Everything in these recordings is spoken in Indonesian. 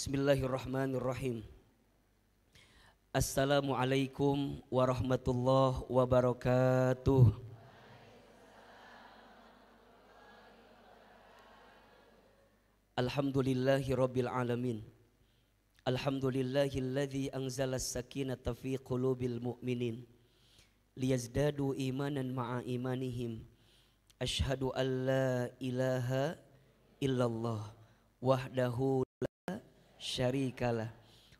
Bismillahirrahmanirrahim. Assalamualaikum warahmatullahi wabarakatuh. Alhamdulillahi rabbil alamin. Alhamdulillahilladzi anzala as-sakinata fi qulubil mu'minin liyazdadu imanan ma'a imanihim. Asyhadu an la ilaha illallah wahdahu syarikalah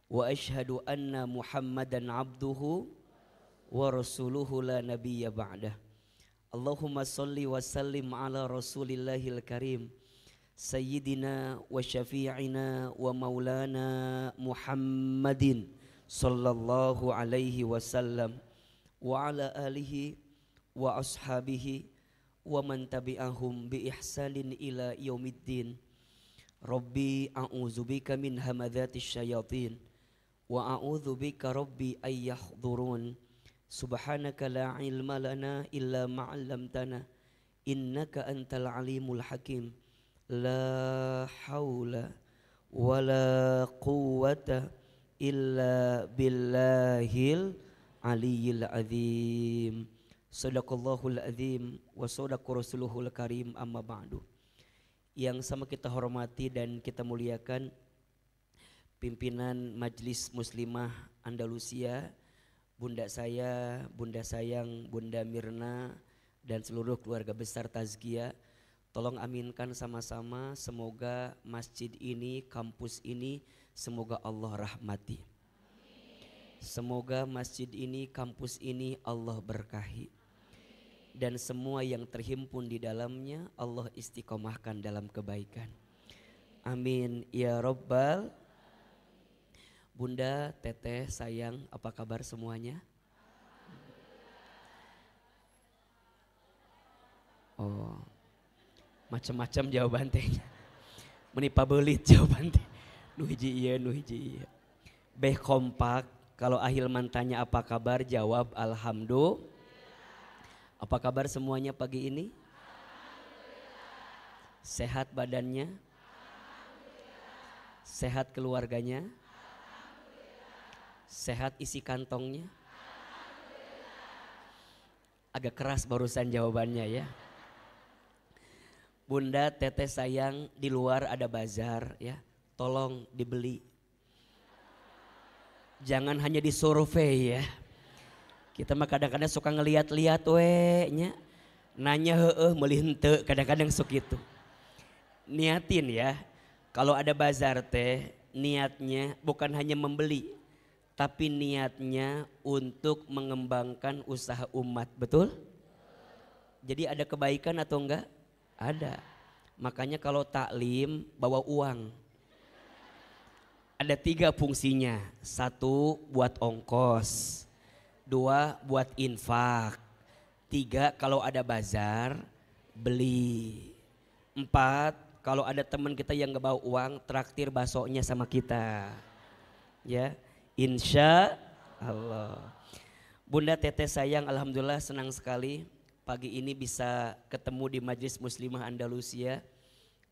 wa asyhadu anna Muhammadan abduhu wa rasuluhu la nabiyya ba'dah. Allahumma salli wa sallim ala rasulillahil karim sayyidina wa syafi'ina wa maulana Muhammadin sallallahu alaihi wasallam wa ala alihi wa ashabihi wa man tabi'ahum bi ihsanin ila yaumiddin. Rabbi a'udzubika min hamadzatis syayatin wa a'udzubika rabbi ay yahdurun. Subhanaka la ilma lana illa ma 'allamtana innaka antal alimul hakim. La haula wala quwwata illa billahil aliyyil azim. Shadaqallahul azim wa shadaqa rasuluhul karim, amma ba'du. Yang sama kita hormati dan kita muliakan pimpinan Majelis Muslimah Andalusia, bunda saya, bunda sayang, bunda Mirna, dan seluruh keluarga besar Tazkiyah. Tolong aminkan sama-sama, semoga masjid ini, kampus ini, semoga Allah rahmati. Semoga masjid ini, kampus ini Allah berkahi. Dan semua yang terhimpun di dalamnya Allah istiqomahkan dalam kebaikan. Amin ya Rabbal. Bunda, teteh, sayang, apa kabar semuanya? Oh, macam-macam jawaban tehnya. Menipa belit jawaban teh. Nu hiji ieu, nu hiji ieu. Beh kompak, kalau Ahilman tanya apa kabar, jawab alhamdulillah. Apa kabar semuanya pagi ini? Sehat badannya? Sehat keluarganya? Sehat isi kantongnya? Agak keras barusan jawabannya ya. Bunda, teteh sayang, di luar ada bazar ya. Tolong dibeli. Jangan hanya disurvei ya. Kita mah kadang-kadang suka ngeliat-liat nya. Nanya meuli henteu, kadang-kadang sok gitu. Niatin ya, kalau ada bazar teh niatnya bukan hanya membeli, tapi niatnya untuk mengembangkan usaha umat, betul? Jadi ada kebaikan atau enggak? Ada. Makanya kalau taklim bawa uang. Ada 3 fungsinya. 1 buat ongkos. 2 buat infak. 3 kalau ada bazar beli. 4 kalau ada teman kita yang nggak bawa uang, traktir baksonya sama kita. Ya, insya Allah. Bunda, teteh sayang, alhamdulillah senang sekali pagi ini bisa ketemu di Majelis Muslimah Andalusia.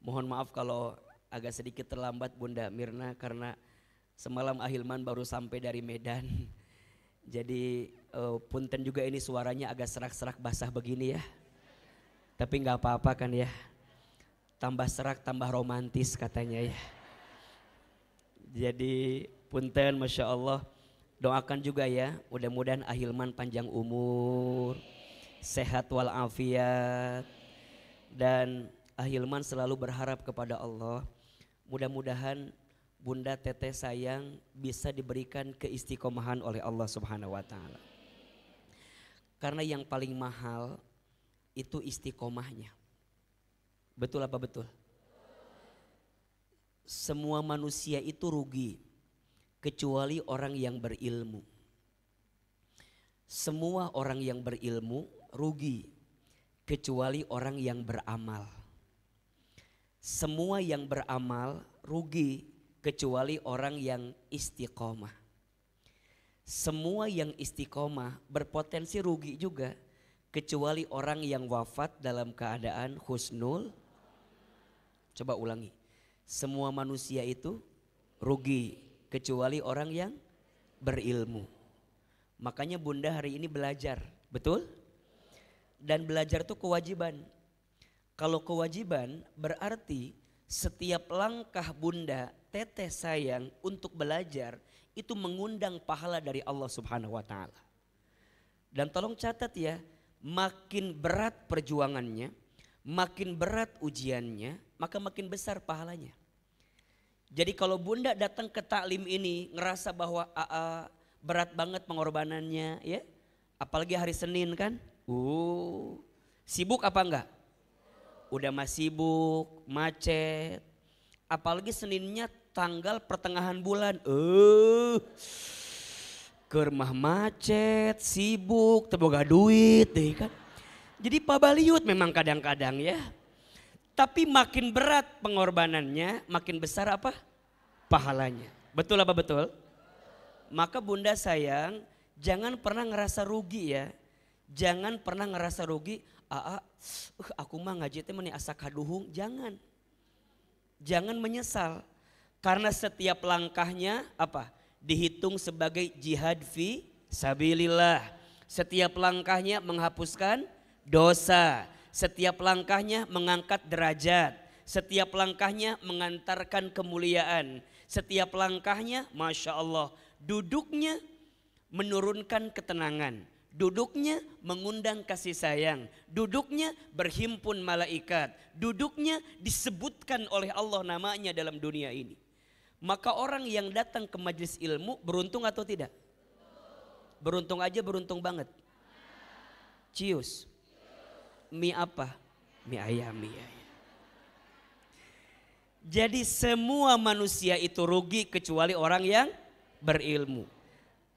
Mohon maaf kalau agak sedikit terlambat Bunda Mirna, karena semalam Ahilman baru sampai dari Medan. Jadi punten juga ini suaranya agak serak-serak basah begini ya. Tapi nggak apa-apa kan ya. Tambah serak tambah romantis katanya ya. Jadi punten, Masya Allah. Doakan juga ya, mudah-mudahan Ahilman panjang umur, sehat walafiat. Dan Ahilman selalu berharap kepada Allah, mudah-mudahan Bunda teteh sayang bisa diberikan keistiqomahan oleh Allah Subhanahu wa taala. Karena yang paling mahal itu istiqomahnya. Betul apa betul? Semua manusia itu rugi kecuali orang yang berilmu. Semua orang yang berilmu rugi kecuali orang yang beramal. Semua yang beramal rugi kecuali orang yang istiqomah. Semua yang istiqomah berpotensi rugi juga kecuali orang yang wafat dalam keadaan husnul. Coba ulangi. Semua manusia itu rugi kecuali orang yang berilmu. Makanya Bunda hari ini belajar, betul? Dan belajar itu kewajiban. Kalau kewajiban berarti setiap langkah Bunda, teteh sayang untuk belajar itu mengundang pahala dari Allah Subhanahu wa taala. Dan tolong catat ya, makin berat perjuangannya, makin berat ujiannya, maka makin besar pahalanya. Jadi kalau Bunda datang ke taklim ini ngerasa bahwa berat banget pengorbanannya ya. Apalagi hari Senin kan. Sibuk apa enggak? Udah mah sibuk, macet. Apalagi Seninnya tanggal pertengahan bulan. Kermah macet, sibuk, teboga duit deh kan. Jadi pabaliut memang kadang-kadang ya. Tapi makin berat pengorbanannya, makin besar apa? Pahalanya. Betul apa betul? Maka Bunda sayang, jangan pernah ngerasa rugi ya. Jangan pernah ngerasa rugi, aku mah ngaji teh meni asa kaduhung, jangan. Jangan menyesal. Karena setiap langkahnya apa? Dihitung sebagai jihad fi sabilillah. Setiap langkahnya menghapuskan dosa. Setiap langkahnya mengangkat derajat. Setiap langkahnya mengantarkan kemuliaan. Setiap langkahnya Masya Allah, duduknya menurunkan ketenangan. Duduknya mengundang kasih sayang. Duduknya berhimpun malaikat. Duduknya disebutkan oleh Allah namanya dalam dunia ini. Maka orang yang datang ke majelis ilmu beruntung atau tidak? Beruntung aja, beruntung banget. Cius. Mie apa? Mie ayam. Jadi semua manusia itu rugi kecuali orang yang berilmu.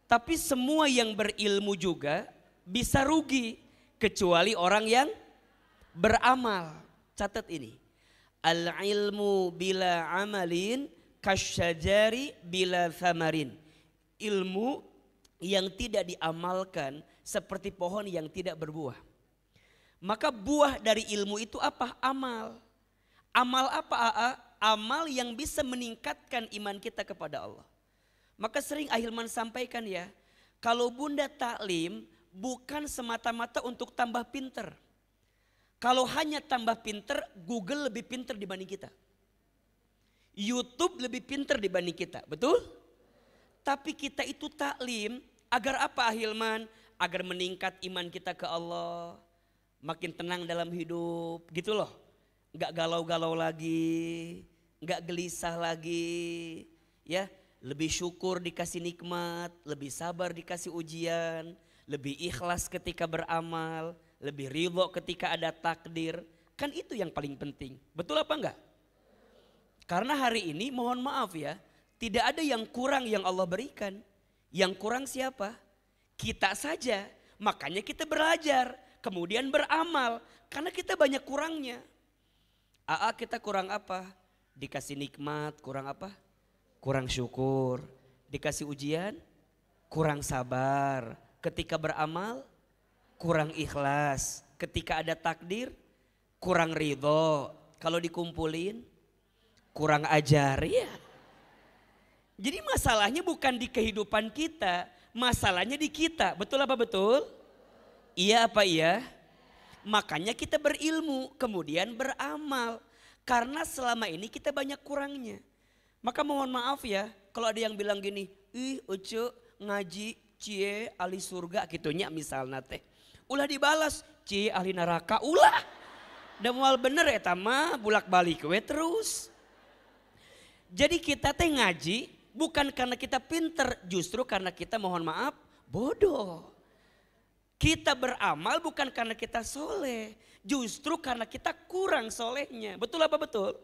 Tapi semua yang berilmu juga bisa rugi kecuali orang yang beramal. Catat ini. Al-ilmu bila amalin kasyajari bila thamarin. Ilmu yang tidak diamalkan seperti pohon yang tidak berbuah. Maka buah dari ilmu itu apa? Amal. Amal apa? Amal yang bisa meningkatkan iman kita kepada Allah. Maka sering Ahilman sampaikan ya, kalau Bunda taklim bukan semata-mata untuk tambah pinter. Kalau hanya tambah pinter, Google lebih pinter dibanding kita. YouTube lebih pinter dibanding kita, betul? Tapi kita itu taklim agar apa Ahilman? Agar meningkat iman kita ke Allah. Makin tenang dalam hidup, gitu loh. Gak galau-galau lagi, gak gelisah lagi, ya. Lebih syukur dikasih nikmat, lebih sabar dikasih ujian, lebih ikhlas ketika beramal, lebih ridho ketika ada takdir. Kan itu yang paling penting. Betul apa enggak? Karena hari ini mohon maaf ya, tidak ada yang kurang yang Allah berikan. Yang kurang siapa? Kita saja. Makanya kita belajar, kemudian beramal. Karena kita banyak kurangnya. Kita kurang apa? Dikasih nikmat, kurang apa? Kurang syukur. Dikasih ujian, kurang sabar. Ketika beramal, kurang ikhlas. Ketika ada takdir, kurang ridho. Kalau dikumpulin, kurang ajar ya. Jadi masalahnya bukan di kehidupan kita, masalahnya di kita. Betul apa betul? Iya apa iya? Makanya kita berilmu, kemudian beramal. Karena selama ini kita banyak kurangnya. Maka mohon maaf ya, kalau ada yang bilang gini, Ucu ngaji cie ahli surga gitunya misalnya teh. Ulah dibalas, cie ahli neraka, ulah. Dan mual bener ya mah bulak balik we terus. Jadi kita teh ngaji bukan karena kita pinter, justru karena kita mohon maaf bodoh. Kita beramal bukan karena kita soleh, justru karena kita kurang solehnya. Betul apa betul?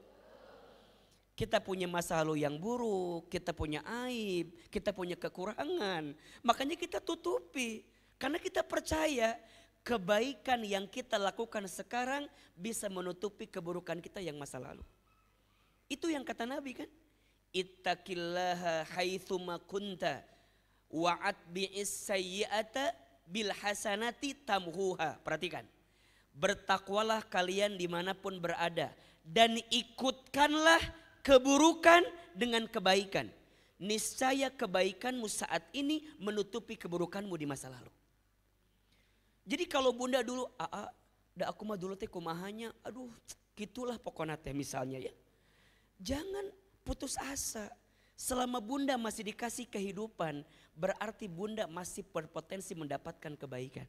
Kita punya masa lalu yang buruk, kita punya aib, kita punya kekurangan. Makanya kita tutupi. Karena kita percaya kebaikan yang kita lakukan sekarang bisa menutupi keburukan kita yang masa lalu. Itu yang kata Nabi kan. Ittaqillaha haitsuma kunta wa'atbi'is sayyi'ata bil hasanati tamhuha. Perhatikan. Bertakwalah kalian dimanapun berada dan ikutkanlah keburukan dengan kebaikan. Niscaya kebaikanmu saat ini menutupi keburukanmu di masa lalu. Jadi kalau bunda dulu, da aku mah dulu teh kumahanya, aduh gitulah pokoknya teh misalnya ya. Jangan putus asa. Selama bunda masih dikasih kehidupan, berarti bunda masih berpotensi mendapatkan kebaikan.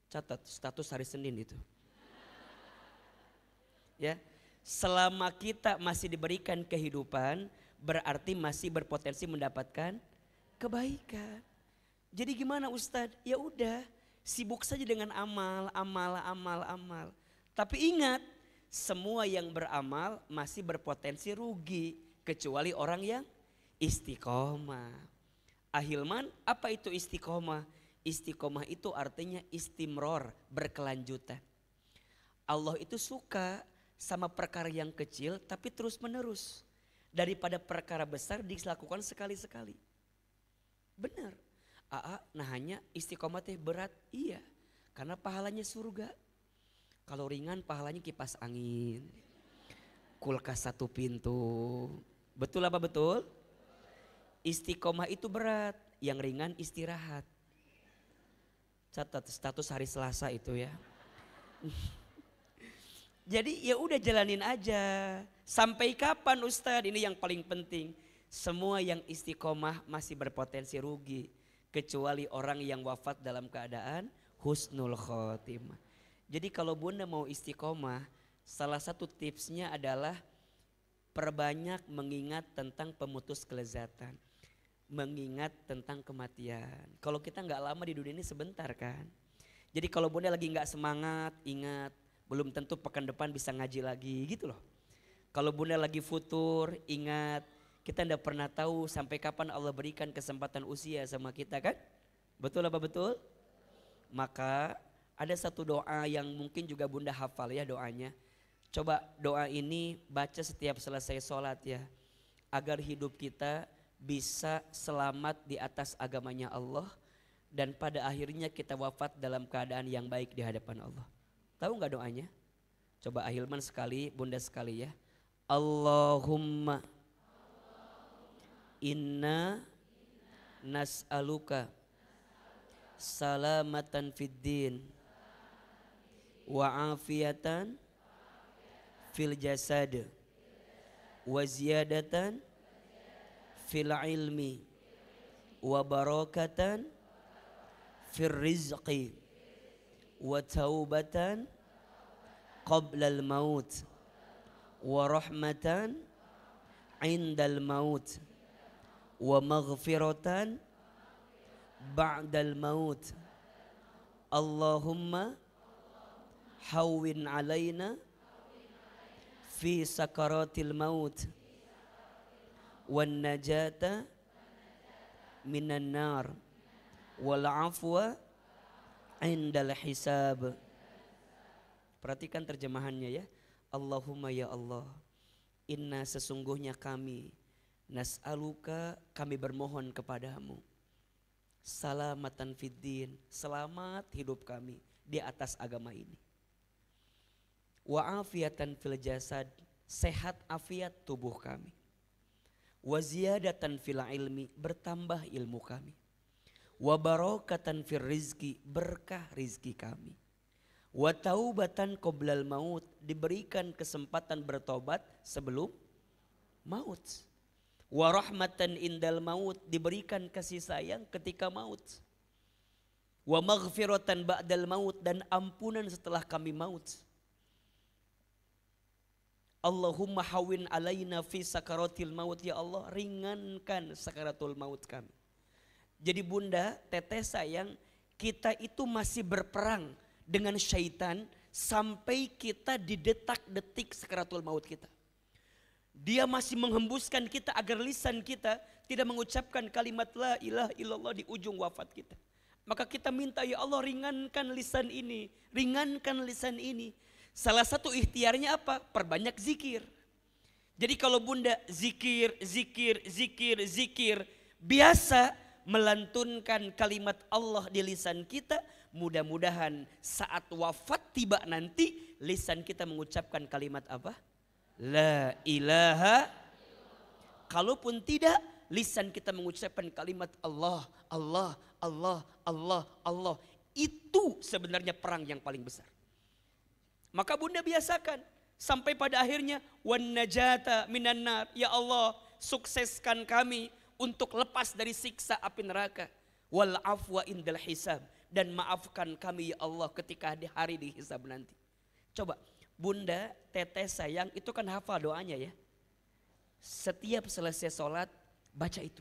Catat status hari Senin itu. Ya, selama kita masih diberikan kehidupan, berarti masih berpotensi mendapatkan kebaikan. Jadi gimana Ustadz? Ya udah, sibuk saja dengan amal. Tapi ingat, semua yang beramal masih berpotensi rugi kecuali orang yang istiqomah. Ahilman, apa itu istiqomah? Istiqomah itu artinya istimror, berkelanjutan. Allah itu suka sama perkara yang kecil tapi terus menerus daripada perkara besar dilakukan sekali-sekali. Benar. Nah hanya istiqomah teh berat, iya, karena pahalanya surga. Kalau ringan pahalanya kipas angin, kulkas 1 pintu. Betul apa betul? Istiqomah itu berat, yang ringan istirahat. Catat status hari Selasa itu ya. Jadi ya udah jalanin aja. Sampai kapan Ustadz? Ini yang paling penting. Semua yang istiqomah masih berpotensi rugi. Kecuali orang yang wafat dalam keadaan husnul khotimah. Jadi kalau bunda mau istiqomah, salah satu tipsnya adalah perbanyak mengingat tentang pemutus kelezatan. Mengingat tentang kematian. Kalau kita gak lama di dunia ini sebentar kan. Jadi kalau bunda lagi gak semangat, ingat. Belum tentu pekan depan bisa ngaji lagi gitu loh. Kalau bunda lagi futur, ingat. Kita tidak pernah tahu sampai kapan Allah berikan kesempatan usia sama kita kan. Betul apa betul? Maka ada satu doa yang mungkin juga bunda hafal ya doanya. Coba doa ini baca setiap selesai sholat ya. Agar hidup kita bisa selamat di atas agamanya Allah. Dan pada akhirnya kita wafat dalam keadaan yang baik di hadapan Allah. Tahu gak doanya? Coba ahilman sekali, bunda sekali ya. Allahumma inna nas'aluka salamatan fid din wa afiyatan fil jasad wa ziyadatan fil ilmi wa barakatan fil rizqi wa taubatan qabla al maut wa rahmatan indal maut wa maghfiratan ba'dal maut. Allahumma hawwin alaina fi sakaratil maut wan najata minan nar wal afwa indal hisab. Perhatikan terjemahannya ya. Allahumma ya Allah, inna sesungguhnya kami, nas'aluka kami bermohon kepadamu, salamatan fiddin, selamat hidup kami di atas agama ini. Wa afiatan fil jasad, sehat afiat tubuh kami. Wa ziyadatan fil ilmi, bertambah ilmu kami. Wa barakatan fil rizki, berkah rizki kami. Wa taubatan qoblal maut, diberikan kesempatan bertobat sebelum maut. Wa rahmatan indal maut, diberikan kasih sayang ketika maut. Wa maghfiratan ba'dal maut, dan ampunan setelah kami maut. Allahumma hawin alaina fi sakaratil maut, ya Allah ringankan sakaratul maut kami. Jadi bunda, teteh sayang, kita itu masih berperang dengan syaitan sampai kita di detak-detik sakaratul maut kita. Dia masih menghembuskan kita agar lisan kita tidak mengucapkan kalimat la ilaha illallah di ujung wafat kita. Maka kita minta ya Allah ringankan lisan ini, ringankan lisan ini. Salah satu ikhtiarnya apa? Perbanyak zikir. Jadi kalau bunda zikir, biasa melantunkan kalimat Allah di lisan kita, mudah-mudahan saat wafat tiba nanti lisan kita mengucapkan kalimat apa? La ilaha Kalaupun tidak, lisan kita mengucapkan kalimat Allah, Allah, Allah, Allah, Allah. Itu sebenarnya perang yang paling besar. Maka Bunda biasakan sampai pada akhirnya wan najata minan nar. Ya Allah, sukseskan kami untuk lepas dari siksa api neraka. Wal afwa indal hisab, dan maafkan kami ya Allah ketika di hari dihisab nanti. Coba Bunda, teteh sayang itu kan hafal doanya ya. Setiap selesai sholat baca itu.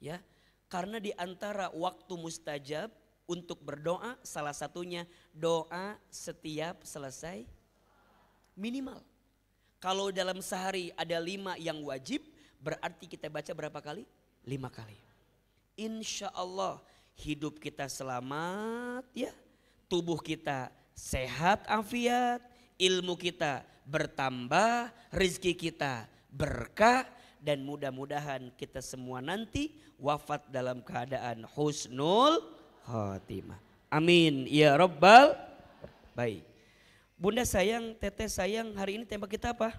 Ya, karena di antara waktu mustajab untuk berdoa salah satunya doa setiap selesai minimal. Kalau dalam sehari ada 5 yang wajib, berarti kita baca berapa kali? 5 kali. Insya Allah hidup kita selamat ya, tubuh kita sehat afiat, ilmu kita bertambah, rezeki kita berkah, dan mudah-mudahan kita semua nanti wafat dalam keadaan husnul khotimah. Amin ya rabbal. Baik. Bunda sayang, teteh sayang, hari ini tema kita apa?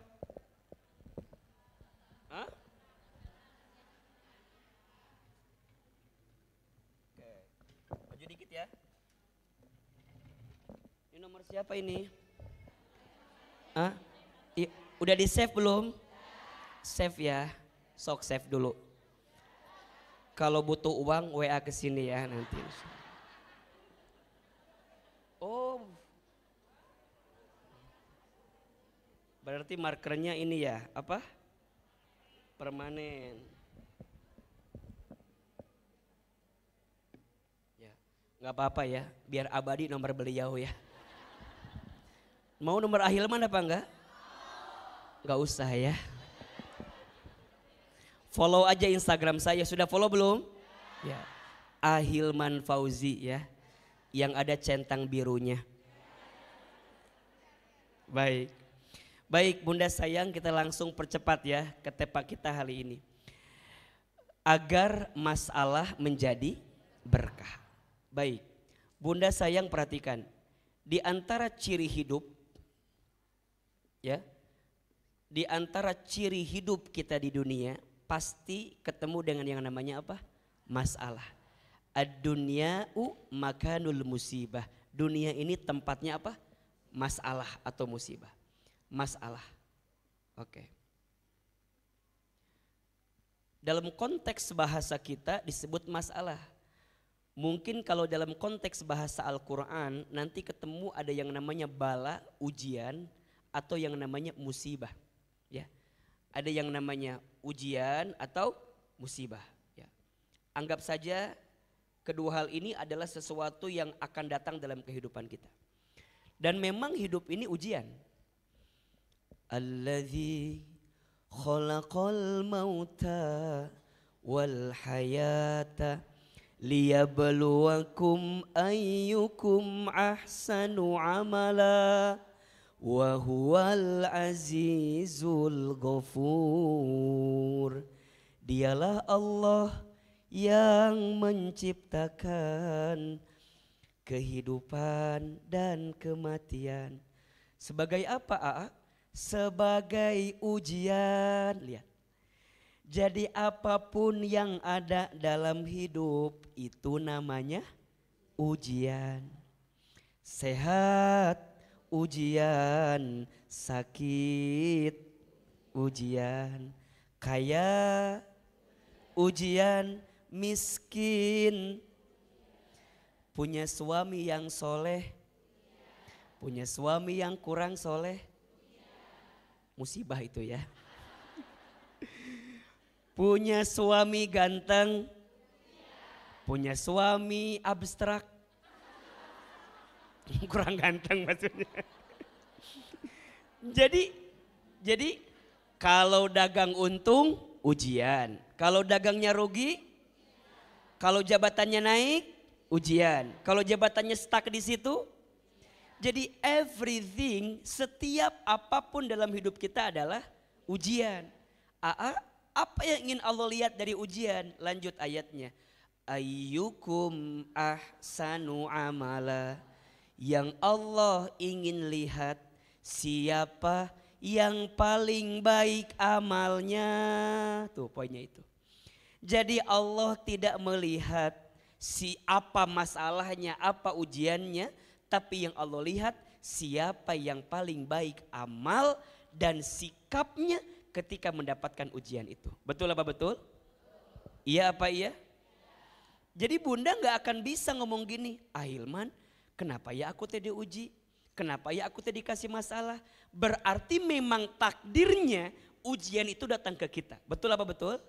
Hah? Oke. Maju dikit ya. Ini nomor siapa ini? Hah? Udah di save belum? Save ya, sok save dulu. Kalau butuh uang WA ke sini ya nanti. Oh, berarti markernya ini ya, apa? Permanen. Ya, nggak apa-apa ya, biar abadi nomor beliau ya. Mau nomor Ahilman apa enggak? Enggak usah ya. Follow aja Instagram saya. Sudah follow belum? Ya. Ahilman Fauzi ya. Yang ada centang birunya. Baik. Baik Bunda sayang, kita langsung percepat ya ke tema kita hari ini. Agar masalah menjadi berkah. Baik. Bunda sayang perhatikan. Di antara ciri hidup ya, di antara ciri hidup kita di dunia pasti ketemu dengan yang namanya apa? Masalah. Ad-dunya'u makanul musibah. Dunia ini tempatnya apa? Masalah atau musibah. Masalah. Oke. Dalam konteks bahasa kita disebut masalah. Mungkin kalau dalam konteks bahasa Al-Quran nanti ketemu ada yang namanya bala, ujian, atau yang namanya musibah, ya. Ada yang namanya ujian atau musibah, ya. Anggap saja kedua hal ini adalah sesuatu yang akan datang dalam kehidupan kita. Dan memang hidup ini ujian. Alladzi khalaqal mauta wal hayata liyabluwakum ayyukum ahsanu amala wa huwal azizul ghafur. Dialah Allah yang menciptakan kehidupan dan kematian. Sebagai apa, Aa? Sebagai ujian. Lihat. Jadi apapun yang ada dalam hidup itu namanya ujian. Sehat, ujian, sakit, ujian, kaya, ujian, miskin, punya suami yang soleh, punya suami yang kurang soleh, musibah itu ya. Punya suami ganteng, punya suami abstrak, kurang ganteng maksudnya. Jadi kalau dagang untung ujian, kalau dagangnya rugi, kalau jabatannya naik ujian, kalau jabatannya stuck di situ. Jadi everything, setiap apapun dalam hidup kita adalah ujian. Apa yang ingin Allah lihat dari ujian? Lanjut ayatnya. Ayyukum ahsanu amala. Yang Allah ingin lihat siapa yang paling baik amalnya. Tuh poinnya itu. Jadi Allah tidak melihat apa masalahnya, apa ujiannya, tapi yang Allah lihat siapa yang paling baik amal dan sikapnya ketika mendapatkan ujian itu. Betul apa betul? Iya apa iya? Jadi bunda gak akan bisa ngomong gini, Hilman kenapa ya aku tadi diuji? Kenapa ya aku tadi dikasih masalah? Berarti memang takdirnya ujian itu datang ke kita. Betul apa betul?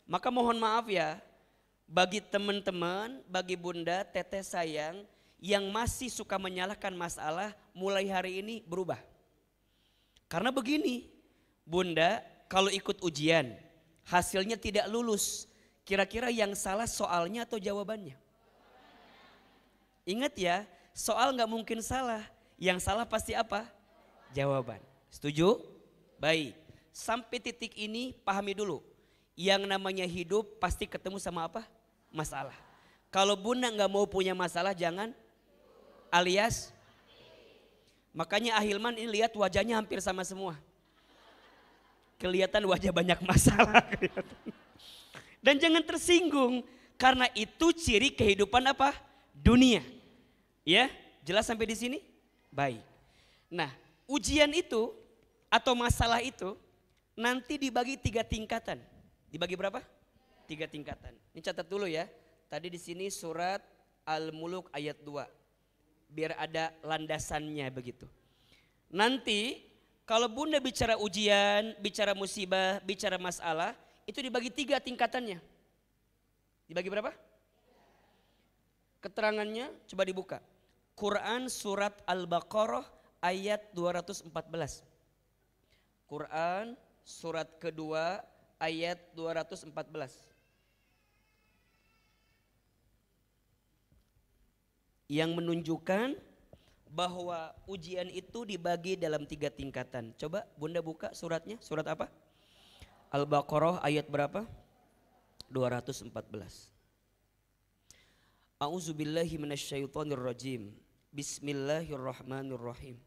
Maka mohon maaf ya, bagi teman-teman, bagi bunda, teteh sayang yang masih suka menyalahkan masalah, mulai hari ini berubah. Karena begini, bunda kalau ikut ujian, hasilnya tidak lulus, kira-kira yang salah soalnya atau jawabannya? Ingat ya, soal gak mungkin salah, yang salah pasti apa? Jawaban. Setuju? Baik, sampai titik ini pahami dulu. Yang namanya hidup pasti ketemu sama apa? Masalah. Kalau bunda gak mau punya masalah jangan alias. Makanya Hilman ini lihat wajahnya hampir sama semua. Kelihatan wajah banyak masalah. Dan jangan tersinggung karena itu ciri kehidupan apa? Dunia. Ya, jelas sampai di sini? Baik. Nah, ujian itu atau masalah itu nanti dibagi 3 tingkatan. Dibagi berapa? 3 tingkatan. Ini catat dulu ya. Tadi di sini surat Al-Muluk ayat 2. Biar ada landasannya begitu. Nanti kalau bunda bicara ujian, bicara musibah, bicara masalah, itu dibagi 3 tingkatannya. Dibagi berapa? Keterangannya coba dibuka. Quran surat Al-Baqarah ayat 214. Quran surat kedua ayat 214. Yang menunjukkan bahwa ujian itu dibagi dalam 3 tingkatan. Coba bunda buka suratnya, surat apa? Al-Baqarah ayat berapa? 214. A'udzubillahi minasyaitonirrajim. Bismillahirrahmanirrahim.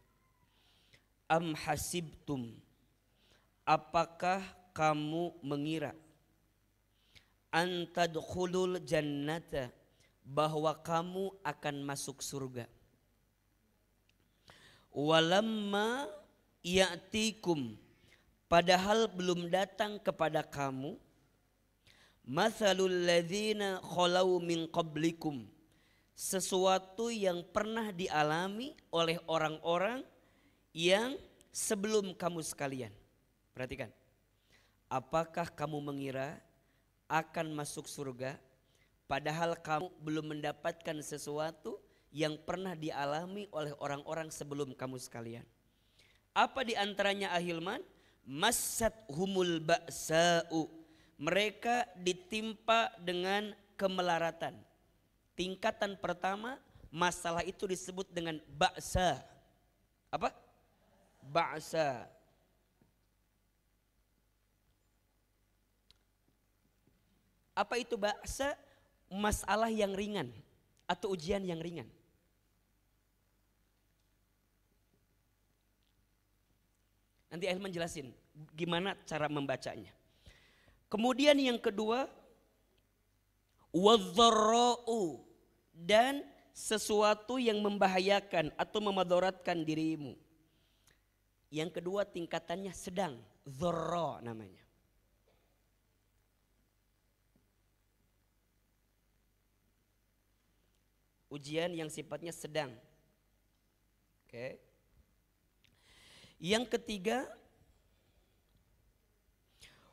Am hasibtum, apakah kamu mengira antadkhulul jannata, bahwa kamu akan masuk surga. Walamma ya'tikum, padahal belum datang kepada kamu, mathalul ladzina khalau min qablikum, sesuatu yang pernah dialami oleh orang-orang yang sebelum kamu sekalian. Perhatikan. Apakah kamu mengira akan masuk surga padahal kamu belum mendapatkan sesuatu yang pernah dialami oleh orang-orang sebelum kamu sekalian? Apa di antaranya Hilman? Massat humul ba'sa'u, mereka ditimpa dengan kemelaratan. Tingkatan pertama masalah itu disebut dengan ba'sa. Apa? Ba'sa. Apa itu ba'sa? Masalah yang ringan atau ujian yang ringan. Nanti Hilman jelasin gimana cara membacanya. Kemudian yang kedua, wadh-dharra'u, dan sesuatu yang membahayakan atau memadaratkan dirimu. Yang kedua tingkatannya sedang, dharra namanya. Ujian yang sifatnya sedang. Oke. Yang ketiga,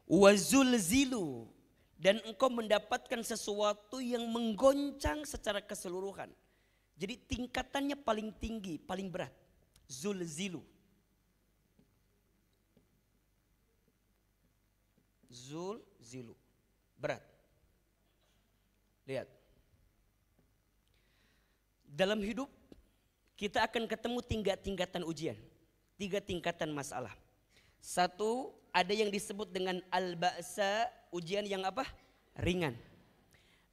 wazulzilu, dan engkau mendapatkan sesuatu yang menggoncang secara keseluruhan. Jadi tingkatannya paling tinggi, paling berat. Zulzilu. Zulzilu. Berat. Lihat. Dalam hidup kita akan ketemu 3 tingkatan ujian, 3 tingkatan masalah. Satu, ada yang disebut dengan al-ba'sa, ujian yang apa? Ringan.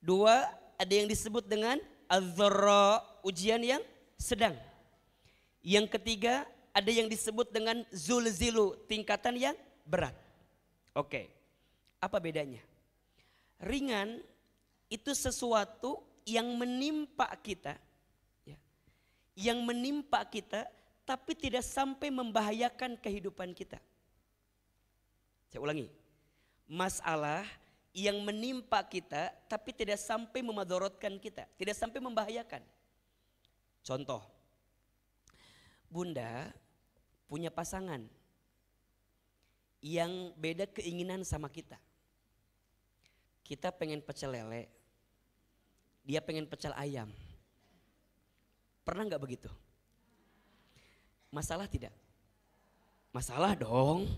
2, ada yang disebut dengan al-dharra, ujian yang sedang. Yang ketiga, ada yang disebut dengan zulzilu, tingkatan yang berat. Oke, apa bedanya? Ringan itu sesuatu yang menimpa kita, ya, yang menimpa kita tapi tidak sampai membahayakan kehidupan kita. Saya ulangi, masalah yang menimpa kita tapi tidak sampai memadorotkan kita, tidak sampai membahayakan. Contoh, Bunda punya pasangan yang beda keinginan sama kita. Kita pengen pecel lele, dia pengen pecel ayam. Pernah nggak begitu? Masalah tidak? Masalah dong.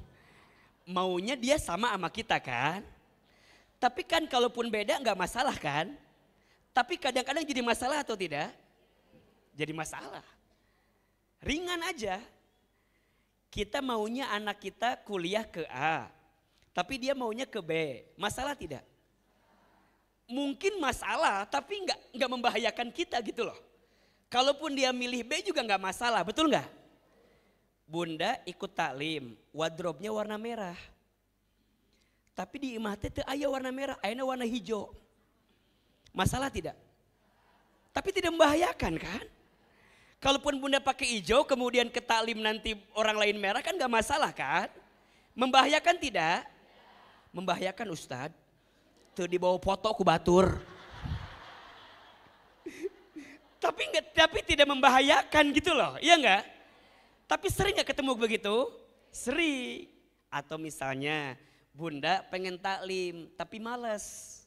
Maunya dia sama kita kan? Tapi kan kalaupun beda nggak masalah kan? Tapi kadang-kadang jadi masalah atau tidak? Jadi masalah. Ringan aja. Kita maunya anak kita kuliah ke A, tapi dia maunya ke B. Masalah tidak? Mungkin masalah, tapi nggak membahayakan kita gitu loh. Kalaupun dia milih B juga nggak masalah, betul nggak? Bunda ikut taklim, wardrobe-nya warna merah. Tapi di imah teh aya warna merah, ayana warna hijau. Masalah tidak? Tapi tidak membahayakan kan? Kalaupun Bunda pakai hijau kemudian ke taklim nanti orang lain merah kan gak masalah kan? Membahayakan tidak? Membahayakan Ustadz. Tuh dibawa foto ku batur. tapi tidak membahayakan gitu loh, iya enggak? Tapi sering gak ketemu begitu? Sering. Atau misalnya Bunda pengen taklim tapi malas.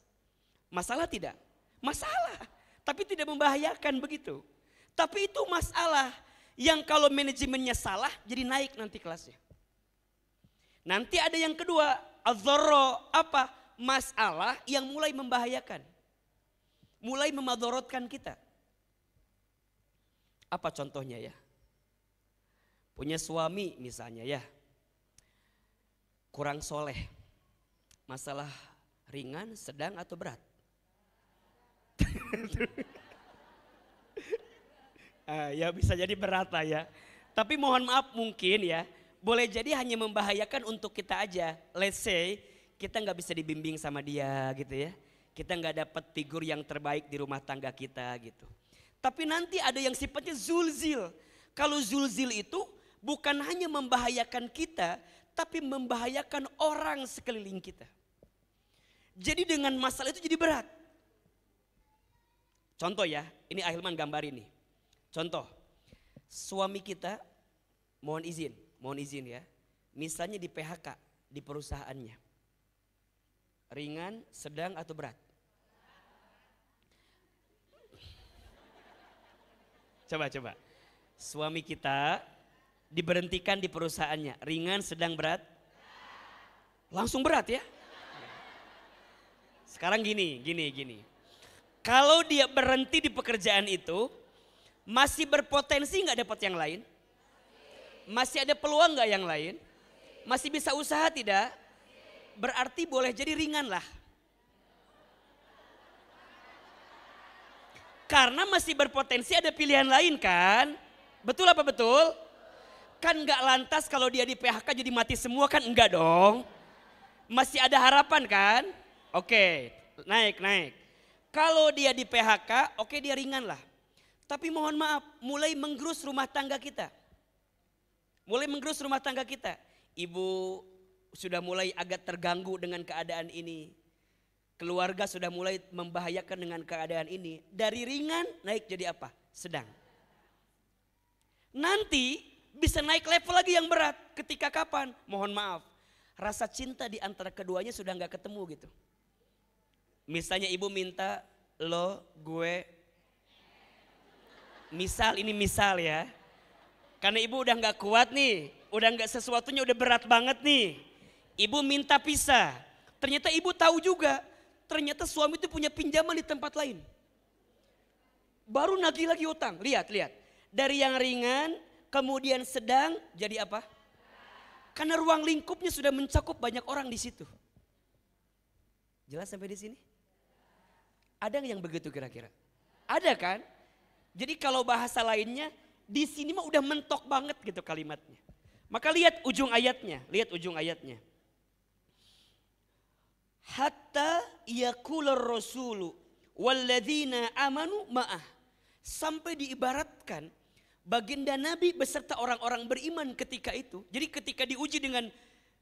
Masalah tidak? Masalah. Tapi tidak membahayakan begitu. Tapi itu masalah yang kalau manajemennya salah jadi naik nanti kelasnya. Nanti ada yang kedua, adzarro, apa? Masalah yang mulai membahayakan. Mulai memadorotkan kita. Apa contohnya ya? Punya suami misalnya ya, kurang soleh. Masalah ringan, sedang atau berat? Ya bisa jadi berat lah ya. Tapi mohon maaf mungkin ya, boleh jadi hanya membahayakan untuk kita aja. Let's say kita nggak bisa dibimbing sama dia gitu ya. Kita nggak dapat figur yang terbaik di rumah tangga kita gitu. Tapi nanti ada yang sifatnya zulzil. Kalau zulzil itu bukan hanya membahayakan kita, tapi membahayakan orang sekeliling kita. Jadi dengan masalah itu jadi berat. Contoh ya, ini Ahilman gambar ini. Contoh, suami kita mohon izin ya. Misalnya di PHK di perusahaannya. Ringan, sedang atau berat? Coba. Suami kita diberhentikan di perusahaannya. Ringan, sedang, berat? Langsung berat ya. Sekarang gini. Kalau dia berhenti di pekerjaan itu, masih berpotensi nggak dapat yang lain? Masih ada peluang nggak yang lain? Masih bisa usaha tidak? Berarti boleh jadi ringan lah. Karena masih berpotensi ada pilihan lain kan? Betul apa betul? Kan nggak lantas kalau dia di PHK jadi mati semua kan enggak dong. Masih ada harapan kan? Oke, naik. Kalau dia di PHK, oke dia ringan lah. Tapi mohon maaf, mulai menggerus rumah tangga kita. Ibu sudah mulai agak terganggu dengan keadaan ini. Keluarga sudah mulai membahayakan dengan keadaan ini. Dari ringan naik jadi apa? Sedang. Nanti bisa naik level lagi yang berat. Ketika kapan? Mohon maaf. Rasa cinta di antara keduanya sudah gak ketemu gitu. Misalnya ibu minta lo, gue. Ini misal ya. Karena ibu udah gak kuat nih. Udah gak sesuatunya udah berat banget nih. Ibu minta pisah. Ternyata ibu tahu juga. Ternyata suami itu punya pinjaman di tempat lain. Baru nagih lagi utang. Lihat. Dari yang ringan kemudian sedang jadi apa? Karena ruang lingkupnya sudah mencakup banyak orang di situ. Jelas sampai di sini? Ada yang begitu kira-kira? Ada kan? Jadi kalau bahasa lainnya di sini mah udah mentok banget gitu kalimatnya. Maka lihat ujung ayatnya, Hatta yaqular rasulu walladzina amanu ma'ah. Sampai diibaratkan baginda Nabi beserta orang-orang beriman ketika itu. Jadi ketika diuji dengan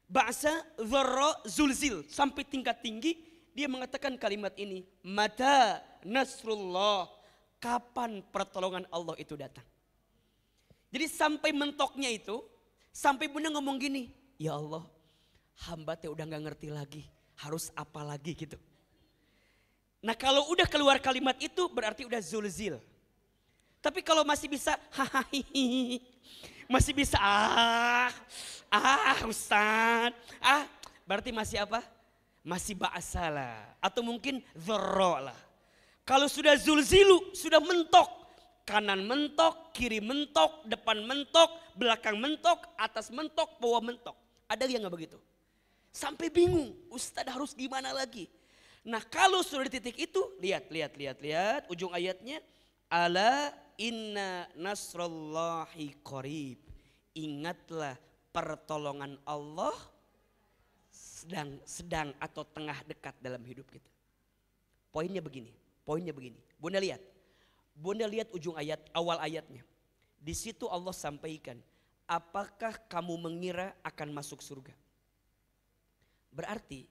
ba'sa, dharra, zulzil sampai tingkat tinggi, dia mengatakan kalimat ini, mata nasrullah, kapan pertolongan Allah itu datang. Jadi sampai mentoknya itu, sampai bunda ngomong gini, ya Allah, hamba teh udah gak ngerti lagi, harus apa lagi gitu. Nah kalau udah keluar kalimat itu berarti udah zulzil. Tapi kalau masih bisa masih bisa Ustaz, berarti masih apa? Masih ba'asalah atau mungkin dzarra lah. Kalau sudah zulzilu, sudah mentok, kanan mentok, kiri mentok, depan mentok, belakang mentok, atas mentok, bawah mentok. Ada yang nggak begitu? Sampai bingung, Ustaz harus gimana lagi? Nah kalau sudah di titik itu, lihat ujung ayatnya, ala inna nasrallahi qarib. Ingatlah pertolongan Allah sedang atau tengah dekat dalam hidup kita. Poinnya begini. Bunda lihat ujung ayat, awal ayatnya. Di situ Allah sampaikan, apakah kamu mengira akan masuk surga? Berarti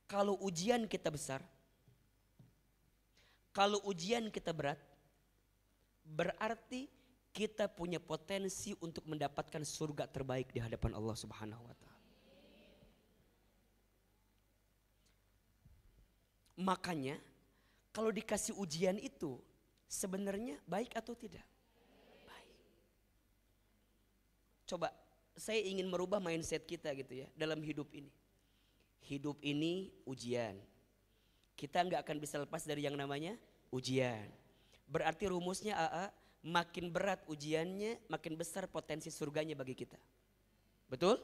kalau ujian kita besar, kalau ujian kita berat, berarti kita punya potensi untuk mendapatkan surga terbaik di hadapan Allah Subhanahu wa taala. Makanya kalau dikasih ujian itu sebenarnya baik atau tidak? Baik. Coba saya ingin merubah mindset kita gitu ya dalam hidup ini. Hidup ini ujian. Kita nggak akan bisa lepas dari yang namanya ujian. Berarti rumusnya makin berat ujiannya, makin besar potensi surganya bagi kita. Betul?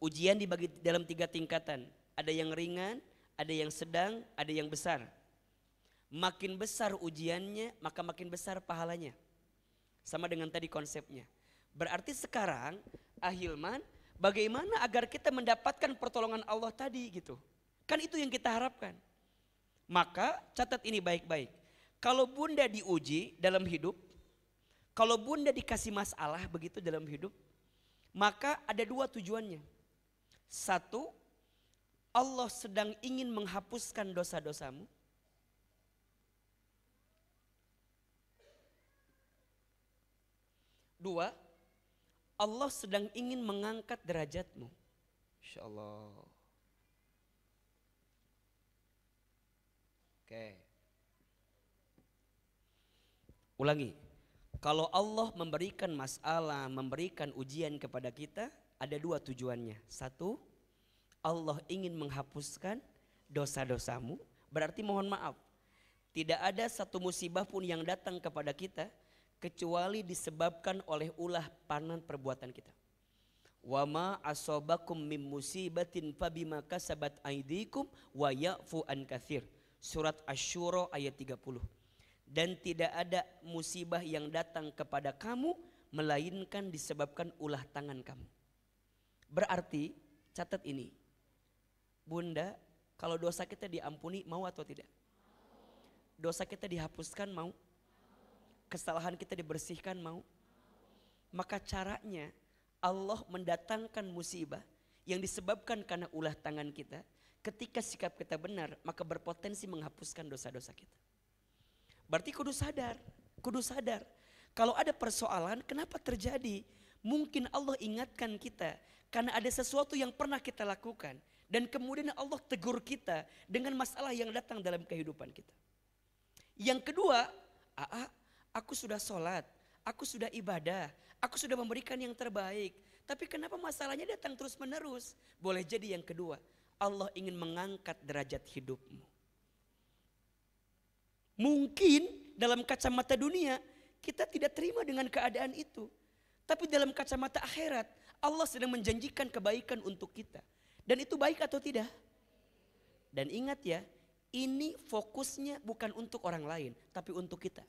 Ujian dibagi dalam 3 tingkatan. Ada yang ringan, ada yang sedang, ada yang besar. Makin besar ujiannya, maka makin besar pahalanya. Sama dengan tadi konsepnya. Berarti sekarang, Ahilman, bagaimana agar kita mendapatkan pertolongan Allah tadi gitu. Kan itu yang kita harapkan. Maka catat ini baik-baik. Kalau bunda diuji dalam hidup, kalau bunda dikasih masalah begitu dalam hidup, maka ada 2 tujuannya. 1, Allah sedang ingin menghapuskan dosa-dosamu. 2, Allah sedang ingin mengangkat derajatmu. Insya Allah. Oke. Ulangi. Kalau Allah memberikan masalah, memberikan ujian kepada kita, ada 2 tujuannya. 1, Allah ingin menghapuskan dosa-dosamu. Berarti mohon maaf, tidak ada satu musibah pun yang datang kepada kita kecuali disebabkan oleh ulah panan perbuatan kita. Wa ma asobakum mim musibatin fabima kasabat aidikum wa ya'fu an katsir. Surat Asy-Syura ayat 30. Dan tidak ada musibah yang datang kepada kamu melainkan disebabkan ulah tangan kamu. Berarti catat ini. Bunda, kalau dosa kita diampuni mau atau tidak? Dosa kita dihapuskan mau? Kesalahan kita dibersihkan mau? Maka caranya Allah mendatangkan musibah yang disebabkan karena ulah tangan kita. Ketika sikap kita benar, maka berpotensi menghapuskan dosa-dosa kita. Berarti kudu sadar. Kalau ada persoalan, kenapa terjadi? Mungkin Allah ingatkan kita karena ada sesuatu yang pernah kita lakukan dan kemudian Allah tegur kita dengan masalah yang datang dalam kehidupan kita. Yang kedua, aku sudah sholat, aku sudah ibadah, aku sudah memberikan yang terbaik. Tapi kenapa masalahnya datang terus menerus? Boleh jadi yang kedua, Allah ingin mengangkat derajat hidupmu. Mungkin dalam kacamata dunia kita tidak terima dengan keadaan itu. Tapi dalam kacamata akhirat Allah sedang menjanjikan kebaikan untuk kita. Dan itu baik atau tidak? Dan ingat ya, ini fokusnya bukan untuk orang lain, tapi untuk kita.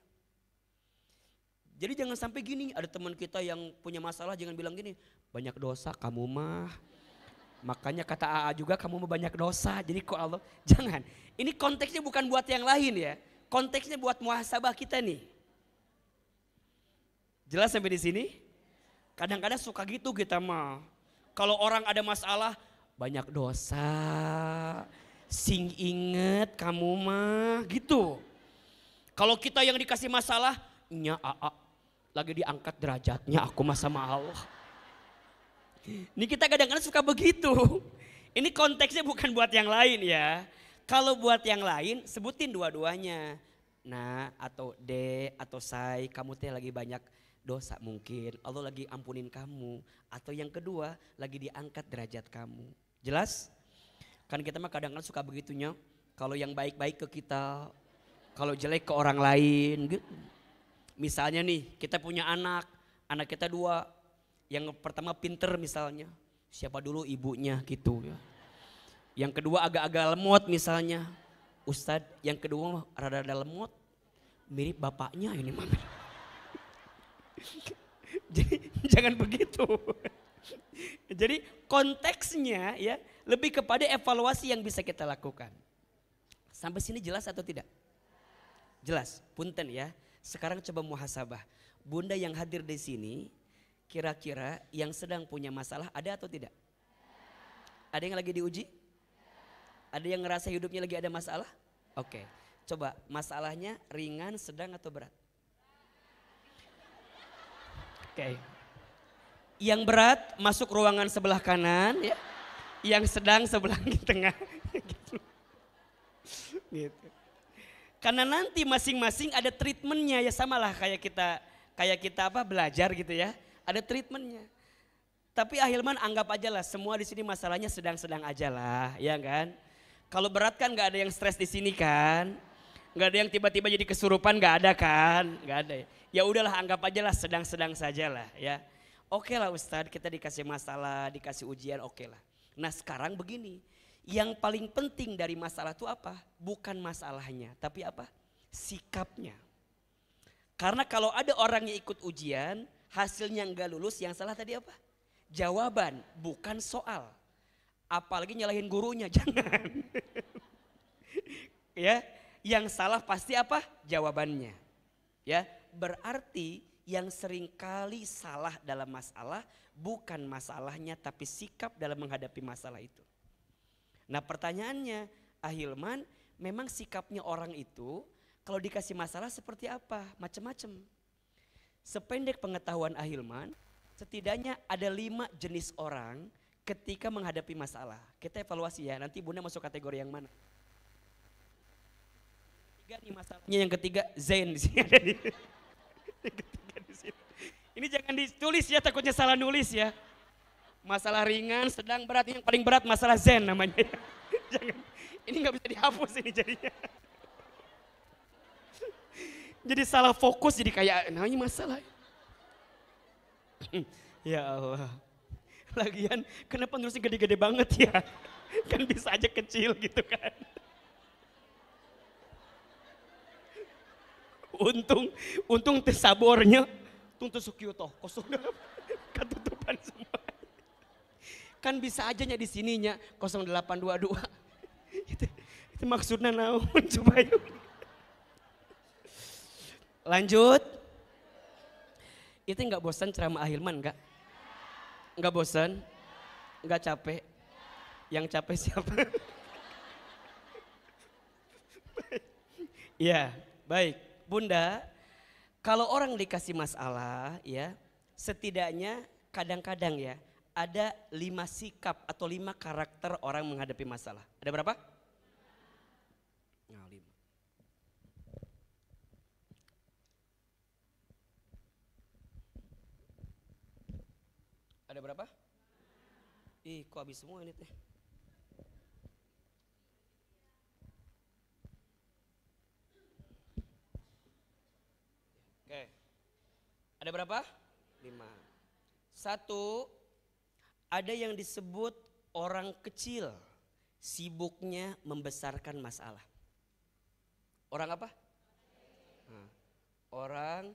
Jadi jangan sampai gini, ada teman kita yang punya masalah jangan bilang gini, banyak dosa kamu mah. Makanya kata AA juga kamu mah banyak dosa. Jadi kok Allah, jangan. Ini konteksnya bukan buat yang lain ya. Konteksnya buat muhasabah kita nih. Jelas sampai di sini? Kadang-kadang suka gitu kita mah. Kalau orang ada masalah, banyak dosa. Sing inget kamu mah gitu. Kalau kita yang dikasih masalah, nya AA lagi diangkat derajatnya aku mah sama Allah. Ini kita kadang-kadang suka begitu. Ini konteksnya bukan buat yang lain ya. Kalau buat yang lain sebutin dua-duanya. Nah atau D atau say, kamu teh lagi banyak dosa mungkin. Allah lagi ampunin kamu. Atau yang kedua lagi diangkat derajat kamu. Jelas? Kan kita mah kadang-kadang suka begitunya. Kalau yang baik-baik ke kita, kalau jelek ke orang lain gitu. Misalnya nih kita punya anak kita dua. Yang pertama pinter misalnya, siapa dulu ibunya gitu ya. Yang kedua agak-agak lemot misalnya, Ustadz yang kedua rada-rada lemot, mirip bapaknya ini mah. Jadi jangan begitu. Jadi konteksnya ya lebih kepada evaluasi yang bisa kita lakukan. Sampai sini jelas atau tidak? Jelas, punten ya. Sekarang coba muhasabah. Bunda yang hadir di sini, kira-kira yang sedang punya masalah ada atau tidak? Ada yang lagi diuji? Ada yang ngerasa hidupnya lagi ada masalah? Oke, coba masalahnya ringan, sedang atau berat? Oke. Yang berat masuk ruangan sebelah kanan ya. Yang sedang sebelah tengah. Gitu. Gitu. Karena nanti masing-masing ada treatmentnya ya, samalah kayak kita belajar gitu ya, ada treatmentnya. Tapi Ahilman anggap aja lah semua di sini masalahnya sedang-sedang aja lah, ya kan? Kalau berat kan nggak ada yang stres di sini kan, nggak ada yang tiba-tiba jadi kesurupan, nggak ada kan, nggak ada. Ya udahlah anggap aja lah sedang-sedang saja lah ya. Oke lah Ustadz, kita dikasih masalah, dikasih ujian, oke lah. Nah sekarang begini. Yang paling penting dari masalah itu apa? Bukan masalahnya, tapi apa? Sikapnya. Karena kalau ada orang yang ikut ujian, hasilnya enggak lulus, yang salah tadi apa? Jawaban, bukan soal. Apalagi nyalahin gurunya, jangan. Ya, yang salah pasti apa? Jawabannya. Ya, berarti yang seringkali salah dalam masalah bukan masalahnya, tapi sikap dalam menghadapi masalah itu. Nah pertanyaannya, Ahilman, memang sikapnya orang itu kalau dikasih masalah seperti apa? Macam-macam. Sependek pengetahuan Ahilman, setidaknya ada 5 jenis orang ketika menghadapi masalah. Kita evaluasi ya, nanti Bunda masuk kategori yang mana? Tiga nih masalahnya, yang ketiga Zain di sini ada di. Yang ketiga di sini. Ini jangan ditulis ya, takutnya salah nulis ya. Masalah ringan, sedang, berat, yang paling berat masalah Zen namanya. Jangan, ini nggak bisa dihapus ini jadinya. Jadi salah fokus, jadi kayak namanya masalah. Ya Allah. Lagian kenapa nulisnya gede-gede banget ya? Kan bisa aja kecil gitu kan. Untung tesabornya, tuntus sukyoto, kosong ketutupan semua. Kan bisa aja nya di sininya 0822. Itu maksudnya naon coba yuk. Lanjut. Itu enggak bosan ceramah Ahilman enggak? Enggak bosan? Enggak capek? Yang capek siapa? Ya, baik. Bunda, kalau orang dikasih masalah ya, setidaknya kadang-kadang ya ada 5 sikap atau 5 karakter orang menghadapi masalah. Ada berapa? Nah, 5. Ada berapa? Ih, kok habis semua ini teh? Oke. Ada berapa? 5. 1, ada yang disebut orang kecil, sibuknya membesarkan masalah. Orang apa? Nah, orang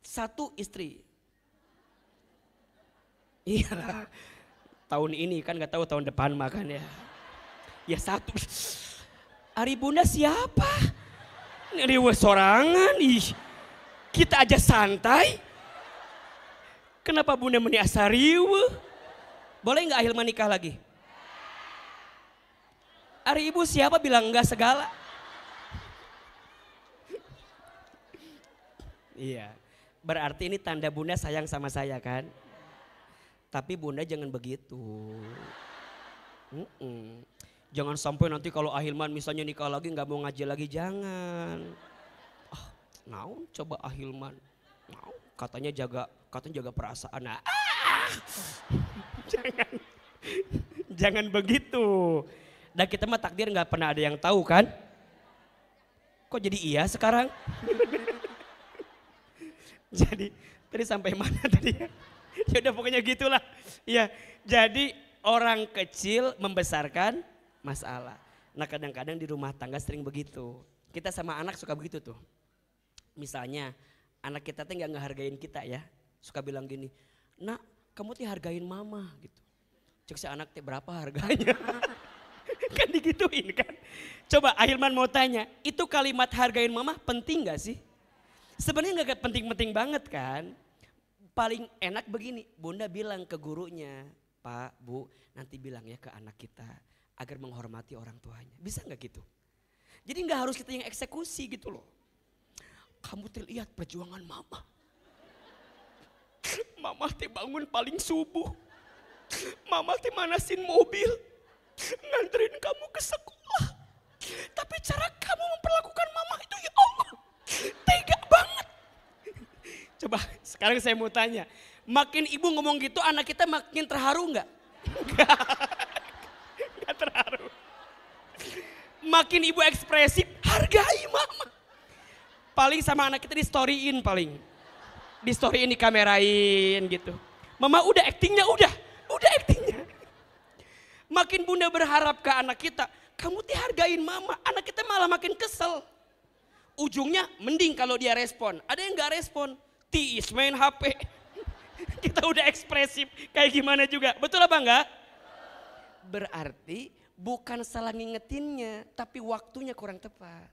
Satu istri. Iya. Tahun ini kan gak tahu tahun depan makan ya. Ya satu. Ari bunda siapa? Riwe sorangan. Ih. Kita aja santai. Kenapa bunda meniasa riwe? Boleh gak Ahilman nikah lagi? Ari ibu siapa bilang enggak segala? Iya. Berarti ini tanda bunda sayang sama saya kan? Tapi bunda jangan begitu. Jangan sampai nanti kalau Ahilman misalnya nikah lagi nggak mau ngaji lagi, jangan. Naon coba Ahilman? Katanya jaga perasaan. Jangan begitu. Dan kita mah takdir nggak pernah ada yang tahu kan? Kok jadi iya sekarang? Jadi tadi sampai mana tadi? Ya udah pokoknya gitulah. Ya, jadi orang kecil membesarkan masalah. Nah kadang-kadang di rumah tangga sering begitu. Kita sama anak suka begitu tuh. Misalnya anak kita tuh nggak ngehargain kita ya. Suka bilang gini, nak kamu tuh hargain mama gitu. Cek si anak teh berapa harganya? Kan digituin kan. Coba Ahilman mau tanya, itu kalimat hargain mama penting gak sih? Sebenarnya gak penting-penting banget kan. Paling enak begini, bunda bilang ke gurunya, Pak, Bu, nanti bilang ya ke anak kita agar menghormati orang tuanya. Bisa gak gitu? Jadi gak harus kita yang eksekusi gitu loh. Kamu lihat perjuangan mama. Mama teh bangun paling subuh. Mama teh manasin mobil. Nganterin kamu ke sekolah. Tapi cara kamu memperlakukan mama itu ya Allah. Tega banget. Coba sekarang saya mau tanya. Makin ibu ngomong gitu anak kita makin terharu enggak? Enggak terharu. Makin ibu ekspresif, hargai mama. Paling sama anak kita di storyin paling. Di storyin, dikamerain gitu. Mama udah aktingnya udah aktingnya. Makin bunda berharap ke anak kita, kamu dihargain mama, anak kita malah makin kesel. Ujungnya mending kalau dia respon, ada yang gak respon, tiis main HP. Kita udah ekspresif kayak gimana juga, betul apa enggak? Berarti bukan salah ngingetinnya, tapi waktunya kurang tepat.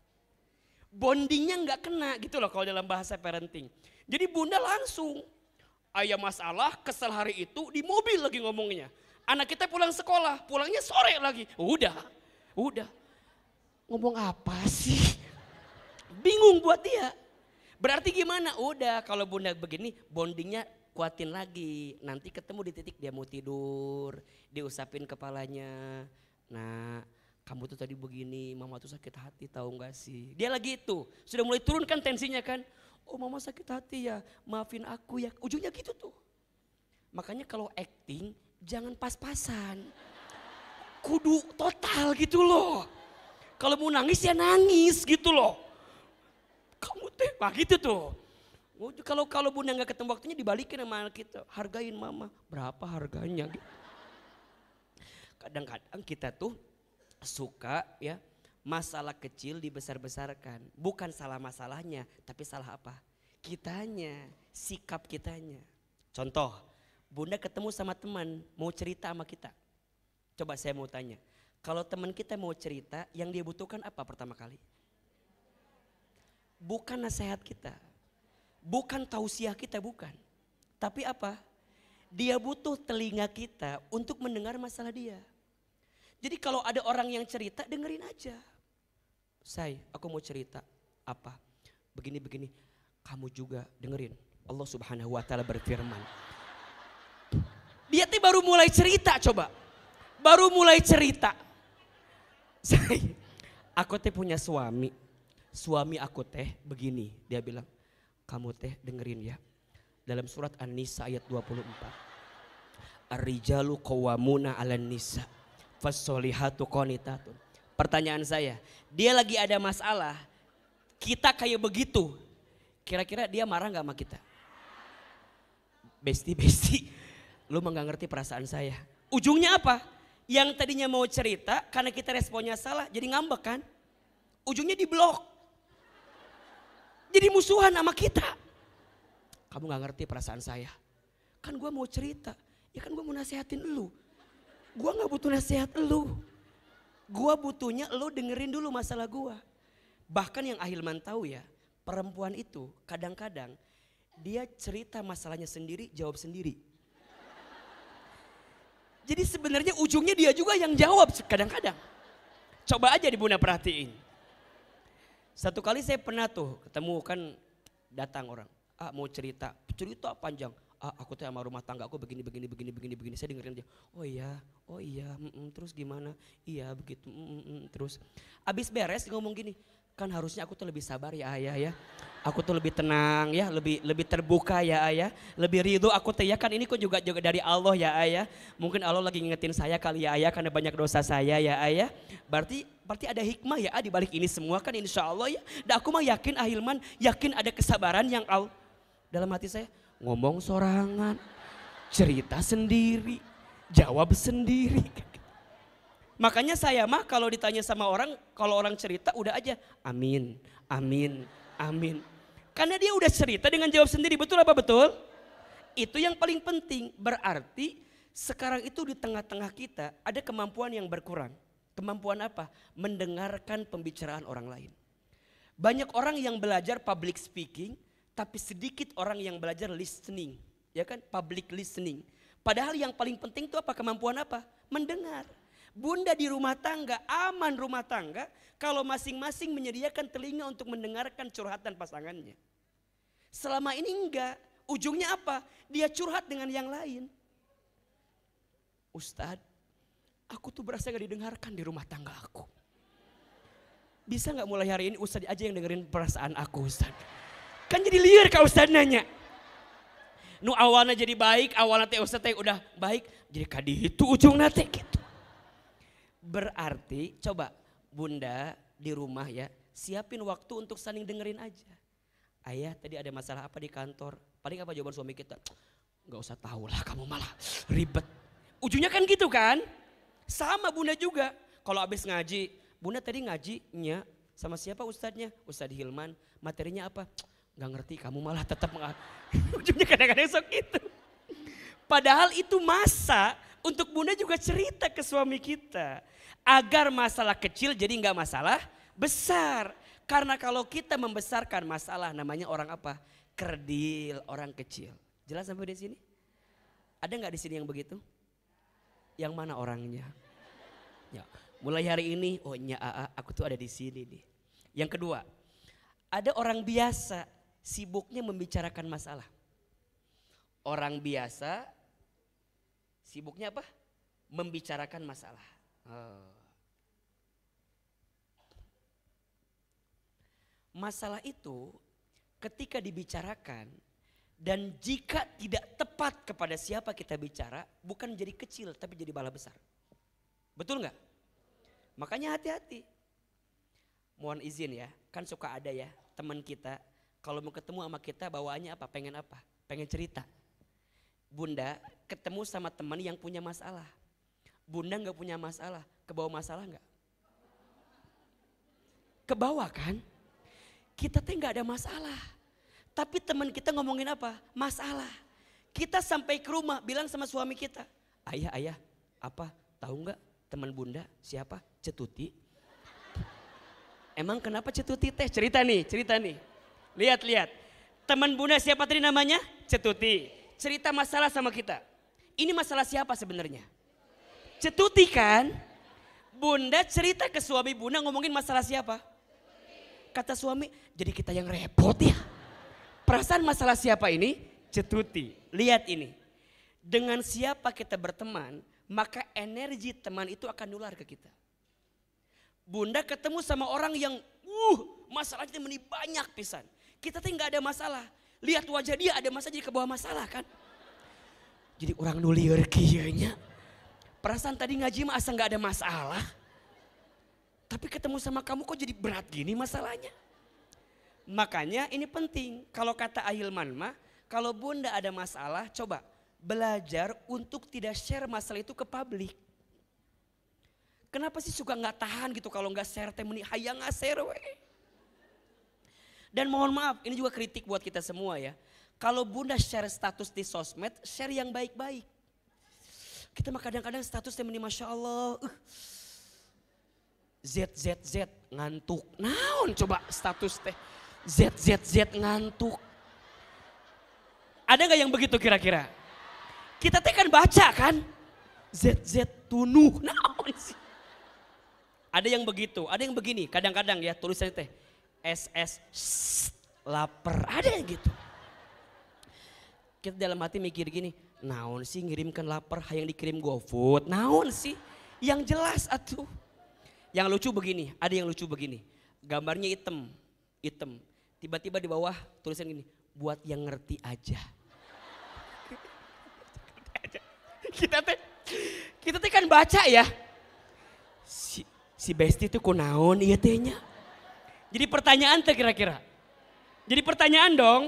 Bondingnya gak kena gitu loh kalau dalam bahasa parenting. Jadi bunda langsung, ayah masalah kesel hari itu di mobil lagi ngomongnya. Anak kita pulang sekolah, pulangnya sore lagi. Udah. Ngomong apa sih? Bingung buat dia. Berarti gimana? Udah kalau bunda begini bondingnya kuatin lagi. Nanti ketemu di titik dia mau tidur, diusapin kepalanya. Nah kamu tuh tadi begini, mama tuh sakit hati tahu gak sih? Dia lagi itu, sudah mulai turun kan tensinya kan. Oh mama sakit hati ya, maafin aku ya. Ujungnya gitu tuh. Makanya kalau acting jangan pas-pasan. Kudu total gitu loh. Kalau mau nangis ya nangis gitu loh. Kamu teh, nah gitu tuh. Kalau bunda gak ketemu waktunya dibalikin sama anak kita. Hargain mama, berapa harganya gitu. Kadang-kadang kita tuh suka ya masalah kecil dibesar-besarkan. Bukan salah masalahnya, tapi salah apa? Kitanya, sikap kitanya. Contoh, bunda ketemu sama teman mau cerita sama kita. Coba saya mau tanya, kalau teman kita mau cerita yang dia butuhkan apa pertama kali? Bukan nasihat kita, bukan tausiah kita, bukan. Tapi apa? Dia butuh telinga kita untuk mendengar masalah dia. Jadi kalau ada orang yang cerita dengerin aja. Aku mau cerita apa? Begini-begini, kamu juga dengerin. Allah Subhanahu wa taala berfirman. Dia tuh baru mulai cerita coba. Baru mulai cerita. Aku teh punya suami. Suami aku teh begini. Dia bilang, kamu teh dengerin ya. Dalam surat An-Nisa ayat 24. Ar-rijalu qawwamuna 'alan nisa. Fassolihatu qanitatun. Pertanyaan saya, dia lagi ada masalah. Kita kayak begitu. Kira-kira dia marah gak sama kita? Besti. Lu mah gak ngerti perasaan saya. Ujungnya apa? Yang tadinya mau cerita karena kita responnya salah jadi ngambek kan? Ujungnya diblok. Jadi musuhan sama kita. kamu gak ngerti perasaan saya. Kan gue mau cerita, ya kan gue mau nasehatin elu. Gue gak butuh nasihat elu. Gue butuhnya elu dengerin dulu masalah gue. Bahkan yang Ahilman tahu ya, perempuan itu kadang-kadang dia cerita masalahnya sendiri, jawab sendiri. Jadi sebenarnya ujungnya dia juga yang jawab kadang-kadang. Coba aja Bunda perhatiin. Satu kali saya pernah tuh ketemu kan datang orang. Mau cerita panjang. Aku tuh sama rumah tangga aku begini. Saya dengerin dia. Oh iya, terus gimana? Iya begitu, terus. Abis beres ngomong gini. Kan harusnya aku tuh lebih sabar ya ayah ya. Aku tuh lebih tenang ya, lebih terbuka ya ayah. Lebih ridho aku tuh ya, kan ini kok juga dari Allah ya ayah. Mungkin Allah lagi ngingetin saya kali ya ayah karena banyak dosa saya ya ayah. Berarti ada hikmah ya di balik ini semua kan insya Allah ya. Dan aku mah yakin Ahilman, yakin ada kesabaran yang Allah. Dalam hati saya ngomong sorangan, cerita sendiri, jawab sendiri. Makanya saya mah kalau ditanya sama orang, kalau orang cerita udah aja amin. Karena dia udah cerita dengan jawab sendiri, betul apa betul? Itu yang paling penting, berarti sekarang itu di tengah-tengah kita ada kemampuan yang berkurang. Kemampuan apa? Mendengarkan pembicaraan orang lain. Banyak orang yang belajar public speaking, tapi sedikit orang yang belajar listening. Ya kan, public listening. Padahal yang paling penting itu apa? Kemampuan apa? Mendengar. Bunda di rumah tangga, aman rumah tangga kalau masing-masing menyediakan telinga untuk mendengarkan curhatan pasangannya. Selama ini enggak, ujungnya apa? Dia curhat dengan yang lain. Ustadz, aku tuh berasa gak didengarkan di rumah tangga aku. Bisa gak mulai hari ini Ustadz aja yang dengerin perasaan aku Ustadz? Kan jadi liar kak Ustadz nanya. Nu awalnya jadi baik, awalnya teh Ustadz udah baik, jadi kaditu ujungnya teh gitu. Berarti coba Bunda di rumah ya, siapin waktu untuk saling dengerin aja. Ayah tadi ada masalah apa di kantor? Paling apa jawaban suami kita? Gak usah tahu lah, kamu malah ribet. Ujungnya kan gitu kan? Sama Bunda juga. Kalau habis ngaji, Bunda tadi ngajinya sama siapa ustadznya? Ustadz Hilman, materinya apa? Gak ngerti, kamu malah tetap ujungnya kadang-kadang sok gitu. Padahal itu masa untuk Bunda juga cerita ke suami kita. Agar masalah kecil jadi gak masalah besar. Karena kalau kita membesarkan masalah namanya orang apa? Kerdil, orang kecil. Jelas sampai di sini? Ada gak di sini yang begitu? Yang mana orangnya? Ya, mulai hari ini, oh nya aku tuh ada di sini nih. Yang kedua, ada orang biasa sibuknya membicarakan masalah. Orang biasa sibuknya apa? Membicarakan masalah. Masalah itu ketika dibicarakan dan jika tidak tepat kepada siapa kita bicara, bukan jadi kecil tapi jadi bala besar. Betul nggak? Makanya hati-hati. Mohon izin ya, kan suka ada ya teman kita kalau mau ketemu sama kita bawaannya apa? Pengen apa? Pengen cerita. Bunda ketemu sama teman yang punya masalah. Bunda nggak punya masalah, kebawa masalah nggak? Kebawa kan? Kita teh nggak ada masalah, tapi teman kita ngomongin apa? Masalah. Kita sampai ke rumah bilang sama suami kita, ayah, apa? Tahu nggak teman Bunda siapa? Cetuti. Emang kenapa Cetuti teh? Cerita nih. Lihat. Teman Bunda siapa tadi namanya? Cetuti. Cerita masalah sama kita. Ini masalah siapa sebenarnya? Cetuti kan? Bunda cerita ke suami Bunda ngomongin masalah siapa? Kata suami, jadi kita yang repot ya. Perasaan masalah siapa ini? Cetuti. Lihat ini. Dengan siapa kita berteman, maka energi teman itu akan nular ke kita. Bunda ketemu sama orang yang masalahnya banyak pisan. Kita tuh nggak ada masalah. Lihat wajah dia ada masalah jadi ke bawah masalah kan. Jadi orang nulieur kiyeunya. Perasaan tadi ngaji mah asa nggak ada masalah. Tapi ketemu sama kamu kok jadi berat gini masalahnya. Makanya ini penting. Kalau kata Ahilman mah, kalau Bunda ada masalah coba belajar untuk tidak share masalah itu ke publik. Kenapa sih suka nggak tahan gitu kalau nggak share teh meni hayang nggak share we. Dan mohon maaf, ini juga kritik buat kita semua ya. Kalau bunda share status di sosmed, share yang baik-baik. Kita mah kadang-kadang statusnya ini Masya Allah. ZZZ ngantuk. Naon coba status teh. ZZZ ngantuk. Ada gak yang begitu kira-kira? Kita teh kan baca kan. ZZ tunuh. Naon sih. Ada yang begitu. Ada yang begini. Kadang-kadang ya tulisannya teh. SS lapar. Ada yang gitu. Kita dalam hati mikir gini, naon sih ngirimkan lapar, hayang dikirim GoFood, naon sih? Yang jelas atuh. Yang lucu begini, ada yang lucu begini. Gambarnya hitam. Tiba-tiba di bawah tulisan gini, buat yang ngerti aja. Kita teh kan baca ya. Si Besti itu kunaon iya tehnya. Jadi pertanyaan teh kira-kira. Jadi pertanyaan dong.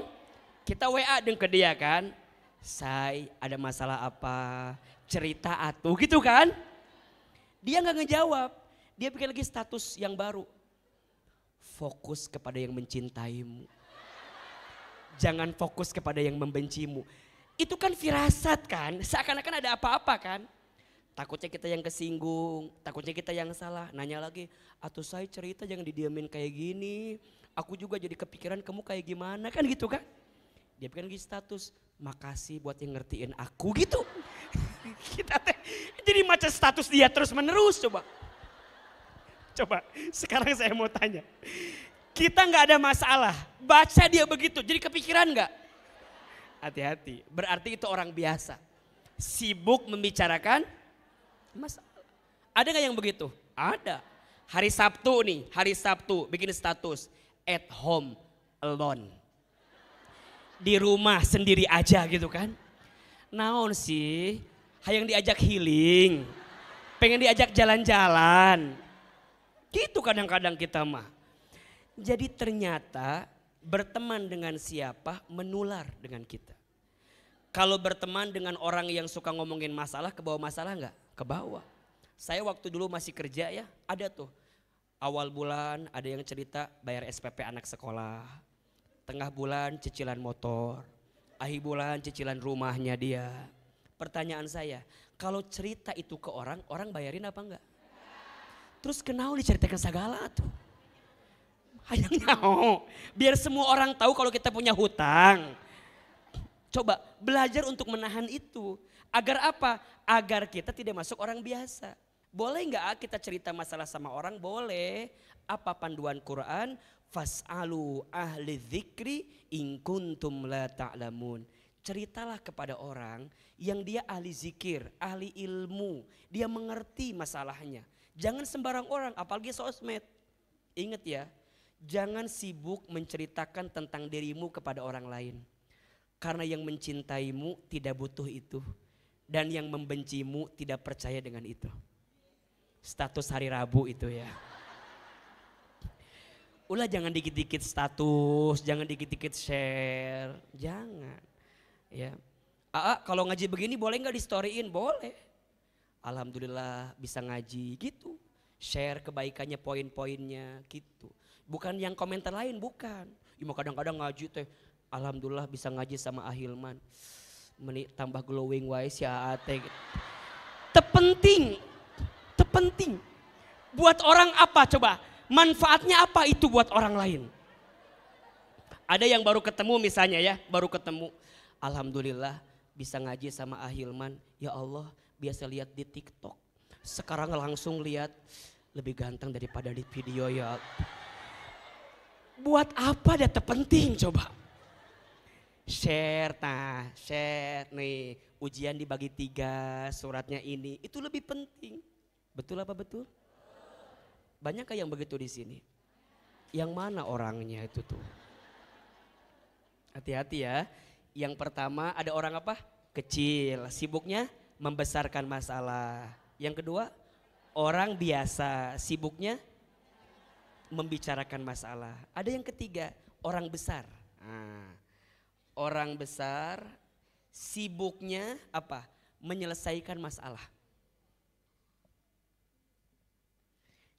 Kita WA deng ke dia kan. Say ada masalah apa? Cerita atuh gitu kan. Dia gak ngejawab. Dia bikin lagi status yang baru. Fokus kepada yang mencintaimu. Jangan fokus kepada yang membencimu. Itu kan firasat kan. Seakan-akan ada apa-apa kan. Takutnya kita yang kesinggung. Takutnya kita yang salah. Nanya lagi. Atuh saya cerita jangan didiamin kayak gini. Aku juga jadi kepikiran kamu kayak gimana kan gitu kan. Dia bikin lagi status, makasih buat yang ngertiin aku gitu. Kita teh jadi macam status dia terus menerus coba. Coba sekarang saya mau tanya. Kita nggak ada masalah, baca dia begitu, jadi kepikiran nggak? Hati-hati, berarti itu orang biasa. Sibuk membicarakan masalah. Ada nggak yang begitu? Ada. Hari Sabtu bikin status, at home alone. Di rumah sendiri aja gitu kan. Naon sih, hayang diajak healing, pengen diajak jalan-jalan. Gitu kadang-kadang kita mah. Jadi ternyata berteman dengan siapa menular dengan kita. Kalau berteman dengan orang yang suka ngomongin masalah, ke bawah masalah enggak? Ke bawah. Saya waktu dulu masih kerja ya, ada tuh. Awal bulan ada yang cerita bayar SPP anak sekolah. Tengah bulan cicilan motor, akhir bulan cicilan rumahnya dia. Pertanyaan saya, kalau cerita itu ke orang, orang bayarin apa enggak? Terus kenal diceritakan segala tuh. Hayangnya biar semua orang tahu kalau kita punya hutang. Coba belajar untuk menahan itu. Agar apa? Agar kita tidak masuk orang biasa. Boleh enggak kita cerita masalah sama orang? Boleh. Apa panduan Quran? Fas'alu ahli dzikri in kuntum la ta'lamun. Ceritalah kepada orang yang dia ahli zikir, ahli ilmu. Dia mengerti masalahnya. Jangan sembarang orang, apalagi sosmed. Ingat ya, jangan sibuk menceritakan tentang dirimu kepada orang lain. Karena yang mencintaimu tidak butuh itu. Dan yang membencimu tidak percaya dengan itu. Status hari Rabu itu ya. Ulah jangan dikit-dikit status, jangan dikit-dikit share, jangan. Ya, kalau ngaji begini boleh nggak di storyin? Boleh. Alhamdulillah bisa ngaji gitu, share kebaikannya, poin-poinnya gitu. Bukan yang komentar lain, bukan. Cuma kadang-kadang ngaji teh, alhamdulillah bisa ngaji sama Ahilman. Meni tambah glowing wise ya ate. Terpenting. Buat orang apa coba? Manfaatnya apa itu buat orang lain? Ada yang baru ketemu misalnya ya, baru ketemu. Alhamdulillah bisa ngaji sama Ahilman. Ya Allah biasa lihat di TikTok. Sekarang langsung lihat lebih ganteng daripada di video ya. Buat apa dia terpenting coba? Share nih. Ujian dibagi 3, suratnya ini. Itu lebih penting. Betul apa betul? Banyak yang begitu di sini? Yang mana orangnya itu tuh? Hati-hati ya. Yang pertama ada orang apa? Kecil, sibuknya membesarkan masalah. Yang kedua, orang biasa, sibuknya membicarakan masalah. Ada yang ketiga, orang besar. Orang besar sibuknya apa? Menyelesaikan masalah.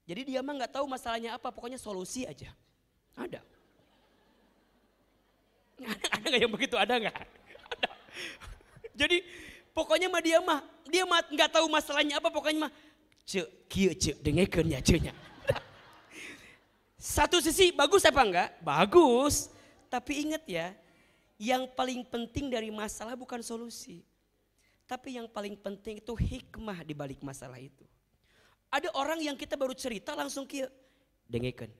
Jadi dia mah nggak tahu masalahnya apa, pokoknya solusi aja. Ada Ada nggak yang begitu? Ada nggak? Ada. Jadi pokoknya mah dia mah nggak tahu masalahnya apa, pokoknya mah cek kieu cek dengekeun nya ceunya. Satu sisi bagus apa enggak? Bagus. Tapi ingat ya, yang paling penting dari masalah bukan solusi. Tapi yang paling penting itu hikmah di balik masalah itu. Ada orang yang kita baru cerita langsung kieu dengekeun.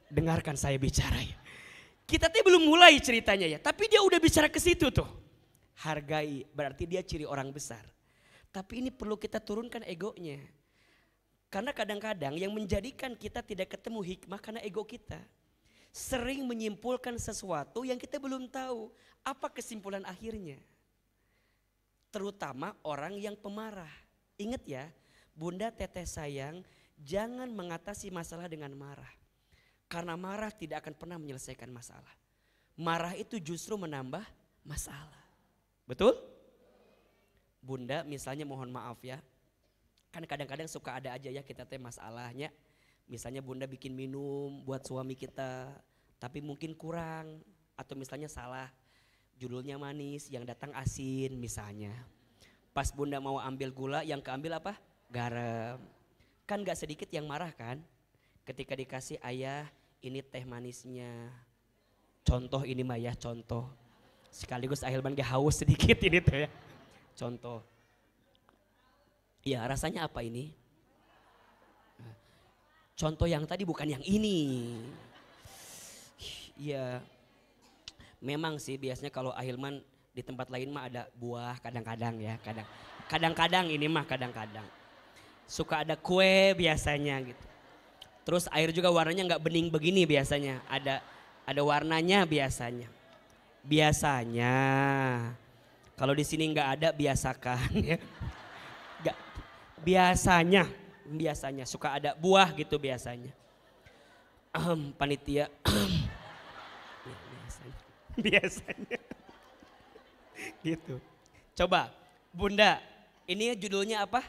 Dengarkan saya bicara ya. Kita tuh belum mulai ceritanya ya, tapi dia udah bicara ke situ tuh. Hargai, berarti dia ciri orang besar. Tapi ini perlu kita turunkan egonya. Karena kadang-kadang yang menjadikan kita tidak ketemu hikmah karena ego kita. Sering menyimpulkan sesuatu yang kita belum tahu apa kesimpulan akhirnya. Terutama orang yang pemarah. Ingat ya, Bunda Teteh sayang, jangan mengatasi masalah dengan marah. Karena marah tidak akan pernah menyelesaikan masalah. Marah itu justru menambah masalah. Betul? Bunda misalnya mohon maaf ya. Kan kadang-kadang suka ada aja ya kita teh masalahnya. Misalnya Bunda bikin minum buat suami kita. Tapi mungkin kurang. Atau misalnya salah. Judulnya manis, yang datang asin misalnya. Pas Bunda mau ambil gula, yang keambil apa? Garam. Kan gak sedikit yang marah kan? Ketika dikasih ayah, ini teh manisnya. Contoh ini mah ya, contoh. Sekaligus Ahilman gak haus sedikit ini tuh ya. Contoh. Ya rasanya apa ini? Contoh yang tadi bukan yang ini. Ya memang sih biasanya kalau Ahilman di tempat lain mah ada buah kadang-kadang ya. Kadang-kadang ini mah kadang-kadang. Suka ada kue biasanya gitu. Terus air juga warnanya nggak bening begini biasanya. Ada warnanya biasanya. Biasanya. Kalau di sini nggak ada biasakan ya. Gak, biasanya suka ada buah gitu biasanya. Panitia. biasanya. Gitu. Coba Bunda, ini judulnya apa?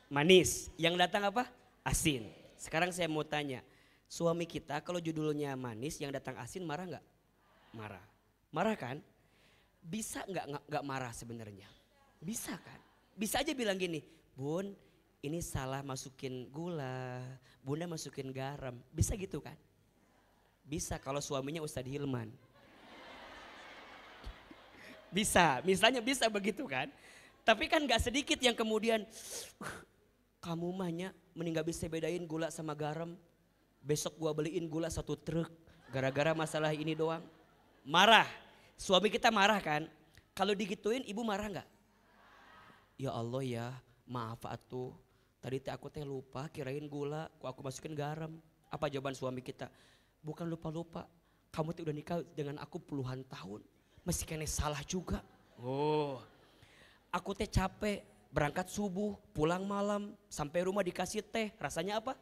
Manis. Yang datang apa? Asin. Sekarang saya mau tanya, suami kita kalau judulnya manis yang datang asin marah nggak? Marah. Marah kan? Bisa nggak marah sebenarnya? Bisa kan? Bisa aja bilang gini, Bun ini salah masukin gula, Bunda masukin garam. Bisa gitu kan? Bisa kalau suaminya Ustadz Hilman. Bisa, misalnya bisa begitu kan? Tapi kan gak sedikit yang kemudian kamu mahnya mending gak bisa bedain gula sama garam. Besok gua beliin gula 1 truk gara-gara masalah ini doang. Marah, suami kita marah kan? Kalau digituin ibu marah gak? Ya Allah ya, maaf atuh. Tadi aku teh lupa kirain gula, kok aku masukin garam. Apa jawaban suami kita? Bukan lupa-lupa, kamu tuh udah nikah dengan aku puluhan tahun. Masih kena salah juga. Oh, aku teh capek berangkat subuh, pulang malam, sampai rumah dikasih teh. Rasanya apa?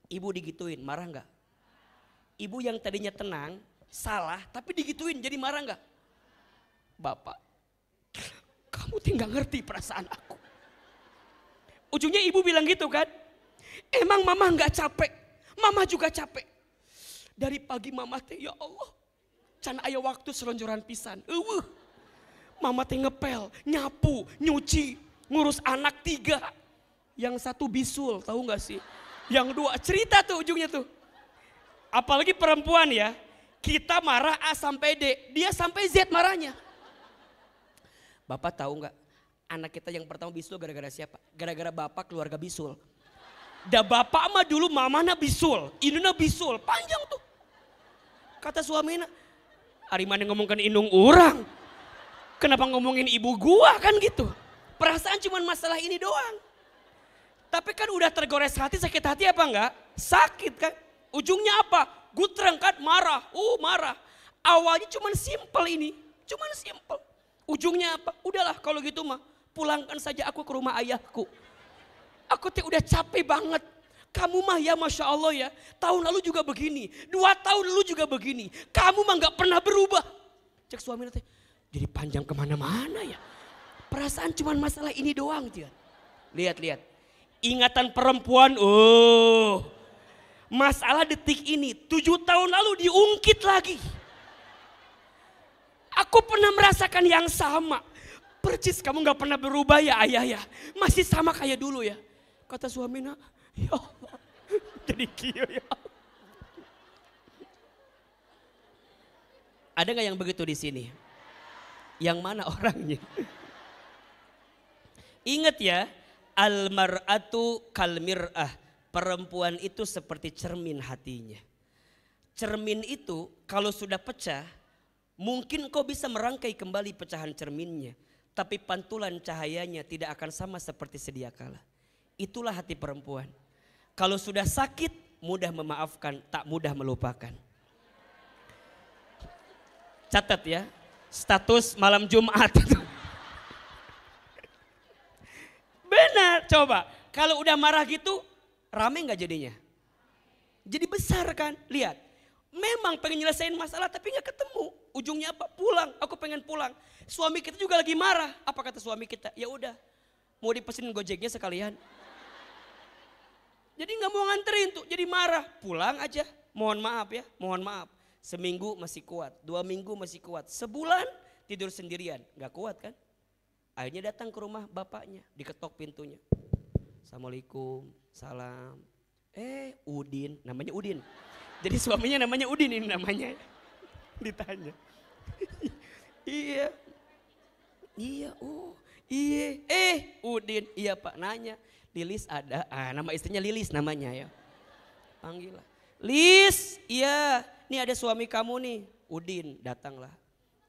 Ibu digituin, marah nggak? Ibu yang tadinya tenang, salah, tapi digituin jadi marah nggak? Bapak, kamu tuh nggak ngerti perasaan aku. Ujungnya ibu bilang gitu kan? Emang mama nggak capek? Mama juga capek. Dari pagi mama teh ya Allah. Can aya waktu selonjoran pisan. Mama teh ngepel, nyapu, nyuci, ngurus anak 3. Yang 1 bisul, tahu gak sih? Yang 2 cerita tuh ujungnya tuh. Apalagi perempuan ya, kita marah A sampai D, dia sampai Z marahnya. Bapak tahu gak, anak kita yang pertama bisul gara-gara siapa? Gara-gara bapak keluarga bisul. Da bapak mah dulu mamana bisul, induna bisul, panjang tuh. Kata suaminya, ari mana ngomongkan indung orang. Kenapa ngomongin ibu gua kan gitu. Perasaan cuma masalah ini doang. Tapi kan udah tergores hati, sakit hati apa enggak? Sakit kan. Ujungnya apa? Gutreng kan marah. Marah. Awalnya cuma simple ini. Cuma simple. Ujungnya apa? Udahlah kalau gitu mah. Pulangkan saja aku ke rumah ayahku. Aku tuh udah capek banget. Kamu mah ya Masya Allah ya. Tahun lalu juga begini. 2 tahun lalu juga begini. Kamu mah gak pernah berubah. Cek suami nanti. Jadi panjang kemana-mana ya. Perasaan cuma masalah ini doang dia. Lihat. Ingatan perempuan. Masalah detik ini 7 tahun lalu diungkit lagi. Aku pernah merasakan yang sama. Percis kamu gak pernah berubah ya ayah ya. Masih sama kayak dulu ya. Kata suaminya, ya Allah. Jadi kieu ya. Ada gak yang begitu di sini? Yang mana orangnya? Ingat ya, almar'atu kalmir'ah. Perempuan itu seperti cermin hatinya. Cermin itu kalau sudah pecah, mungkin kau bisa merangkai kembali pecahan cerminnya. Tapi pantulan cahayanya tidak akan sama seperti sedia kala. Itulah hati perempuan. Kalau sudah sakit, mudah memaafkan, tak mudah melupakan. Catat ya, status malam Jumat. Benar, coba. Kalau udah marah gitu, rame gak jadinya? Jadi besar kan, lihat. Memang pengen nyelesain masalah tapi gak ketemu. Ujungnya apa? Pulang, aku pengen pulang. Suami kita juga lagi marah. Apa kata suami kita? Ya udah, mau dipesenin Gojeknya sekalian. Jadi gak mau nganterin tuh, jadi marah. Pulang aja, mohon maaf ya, mohon maaf. Seminggu masih kuat, 2 minggu masih kuat. Sebulan tidur sendirian, gak kuat kan? Akhirnya datang ke rumah bapaknya, diketok pintunya. Assalamualaikum, salam. Udin, namanya Udin. Jadi suaminya namanya Udin ini namanya. Ditanya. Iya. Iya, oh. Iya. Udin, iya Pak, nanya. Lilis ada, nama istrinya Lilis namanya ya. Panggil lah. Lis, iya. Nih ada suami kamu nih, Udin, datanglah.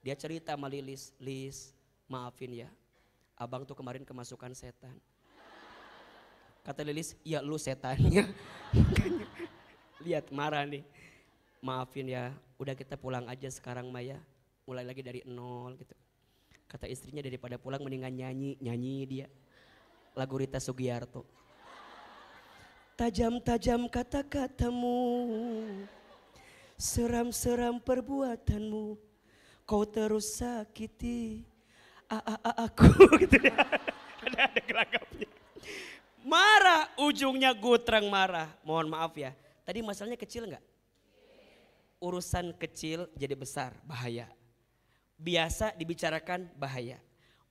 Dia cerita sama Lilis, Lis, maafin ya. Abang tuh kemarin kemasukan setan. Kata Lilis, ya lu setannya. Lihat marah nih. Maafin ya, udah kita pulang aja sekarang Maya. Mulai lagi dari nol gitu. Kata istrinya daripada pulang mendingan nyanyi dia. Lagu Rita Sugiarto. Tajam-tajam kata-katamu, seram-seram perbuatanmu, kau terus sakiti aku gitu ya. Ada gelagapnya. Marah, ujungnya gutrang marah. Mohon maaf ya, tadi masalahnya kecil enggak? Urusan kecil jadi besar, bahaya. Biasa dibicarakan, bahaya.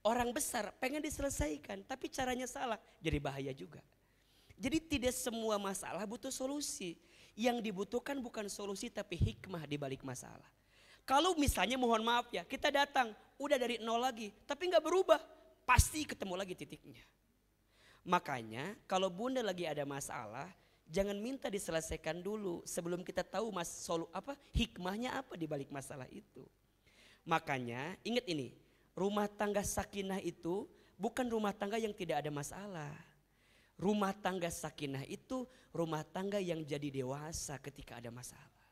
Orang besar pengen diselesaikan, tapi caranya salah, jadi bahaya juga. Jadi tidak semua masalah butuh solusi. Yang dibutuhkan bukan solusi tapi hikmah di balik masalah. Kalau misalnya mohon maaf ya, kita datang udah dari nol lagi, tapi nggak berubah, pasti ketemu lagi titiknya. Makanya kalau bunda lagi ada masalah, jangan minta diselesaikan dulu sebelum kita tahu hikmahnya apa di balik masalah itu. Makanya ingat ini, rumah tangga sakinah itu bukan rumah tangga yang tidak ada masalah. Rumah tangga sakinah itu rumah tangga yang jadi dewasa ketika ada masalah.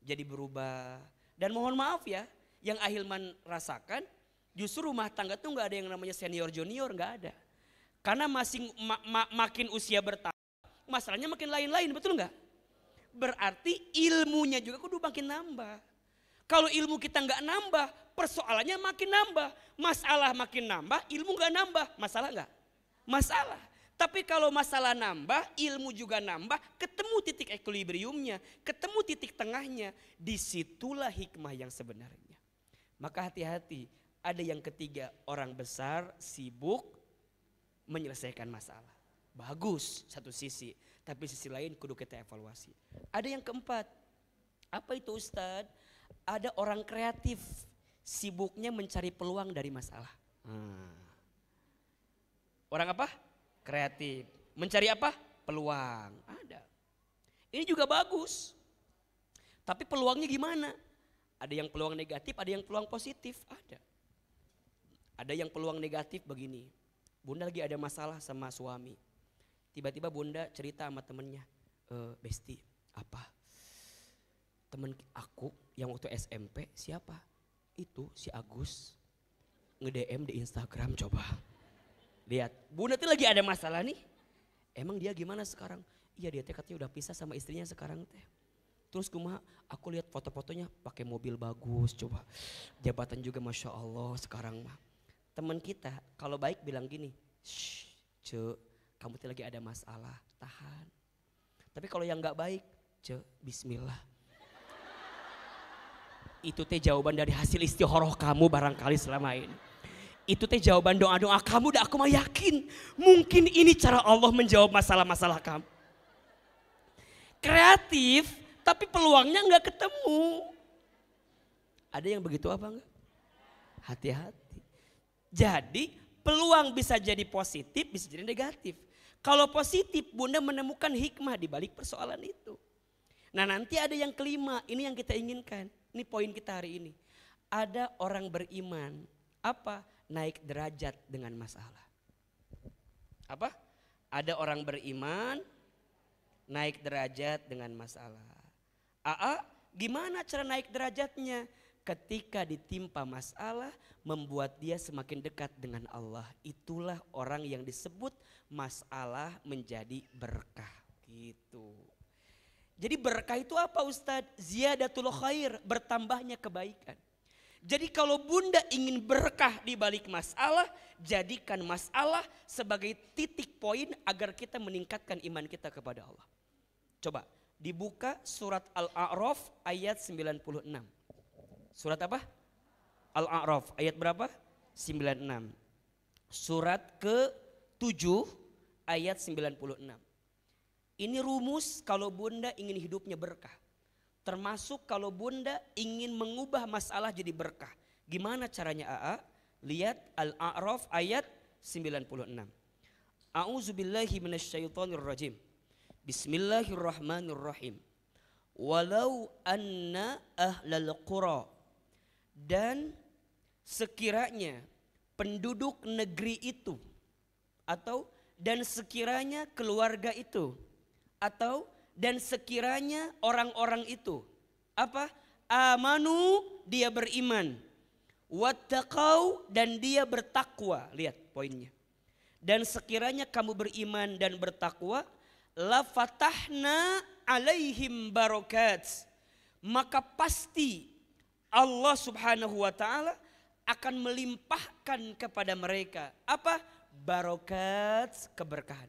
Jadi berubah. Dan mohon maaf ya, yang Ahilman rasakan justru rumah tangga tuh gak ada yang namanya senior junior, gak ada. Karena makin usia bertambah, masalahnya makin lain-lain, betul gak? Berarti ilmunya juga kudu makin nambah. Kalau ilmu kita gak nambah, persoalannya makin nambah. Masalah makin nambah, ilmu gak nambah. Masalah gak? Masalah. Tapi kalau masalah nambah, ilmu juga nambah, ketemu titik equilibriumnya, ketemu titik tengahnya, disitulah hikmah yang sebenarnya. Maka hati-hati, ada yang ketiga, orang besar sibuk menyelesaikan masalah. Bagus satu sisi, tapi sisi lain kudu kita evaluasi. Ada yang keempat, apa itu Ustadz? Ada orang kreatif, sibuknya mencari peluang dari masalah. Orang apa? Kreatif. Mencari apa? Peluang. Ada. Ini juga bagus. Tapi peluangnya gimana? Ada yang peluang negatif, ada yang peluang positif. Ada. Ada yang peluang negatif begini. Bunda lagi ada masalah sama suami. Tiba-tiba bunda cerita sama temennya. Besti, apa? Temen aku yang waktu SMP siapa? Itu si Agus. Nge-DM di Instagram coba. Lihat, bunda tuh lagi ada masalah nih. Emang dia gimana sekarang? Iya dia katanya udah pisah sama istrinya sekarang teh. Terus kumaha, aku lihat foto-fotonya pakai mobil bagus coba. Jabatan juga Masya Allah sekarang mah. Teman kita kalau baik bilang gini, shh ce, kamu tuh lagi ada masalah, tahan. Tapi kalau yang gak baik, ce, bismillah. Itu teh jawaban dari hasil istikharah kamu barangkali selama ini. Itu teh jawaban doa-doa kamu dan aku mah yakin. Mungkin ini cara Allah menjawab masalah-masalah kamu. Kreatif tapi peluangnya nggak ketemu. Ada yang begitu apa enggak? Hati-hati. Jadi peluang bisa jadi positif, bisa jadi negatif. Kalau positif, Bunda menemukan hikmah di balik persoalan itu. Nah nanti ada yang kelima, ini yang kita inginkan. Ini poin kita hari ini. Ada orang beriman, apa? Naik derajat dengan masalah. Apa? Ada orang beriman, naik derajat dengan masalah. Gimana cara naik derajatnya? Ketika ditimpa masalah, membuat dia semakin dekat dengan Allah. Itulah orang yang disebut masalah menjadi berkah. Gitu. Jadi berkah itu apa Ustadz? Ziyadatul khair, bertambahnya kebaikan. Jadi kalau Bunda ingin berkah di balik masalah, jadikan masalah sebagai titik poin agar kita meningkatkan iman kita kepada Allah. Coba dibuka surat Al-A'raf ayat 96. Surat apa? Al-A'raf ayat berapa? 96. Surat ke-7 ayat 96. Ini rumus kalau Bunda ingin hidupnya berkah. Termasuk kalau Bunda ingin mengubah masalah jadi berkah. Gimana caranya AA? Lihat Al-A'raf ayat 96. A'udzubillahi minasyaitonirrajim. Bismillahirrahmanirrahim. Walau anna ahlal qura, dan sekiranya penduduk negeri itu, atau dan sekiranya keluarga itu, atau dan sekiranya orang-orang itu, apa? Amanu, dia beriman, wattaqau, dan dia bertakwa. Lihat poinnya. Dan sekiranya kamu beriman dan bertakwa, la fatahna alaihim barakat, maka pasti Allah subhanahu wa ta'ala akan melimpahkan kepada mereka apa? Barakat, keberkahan.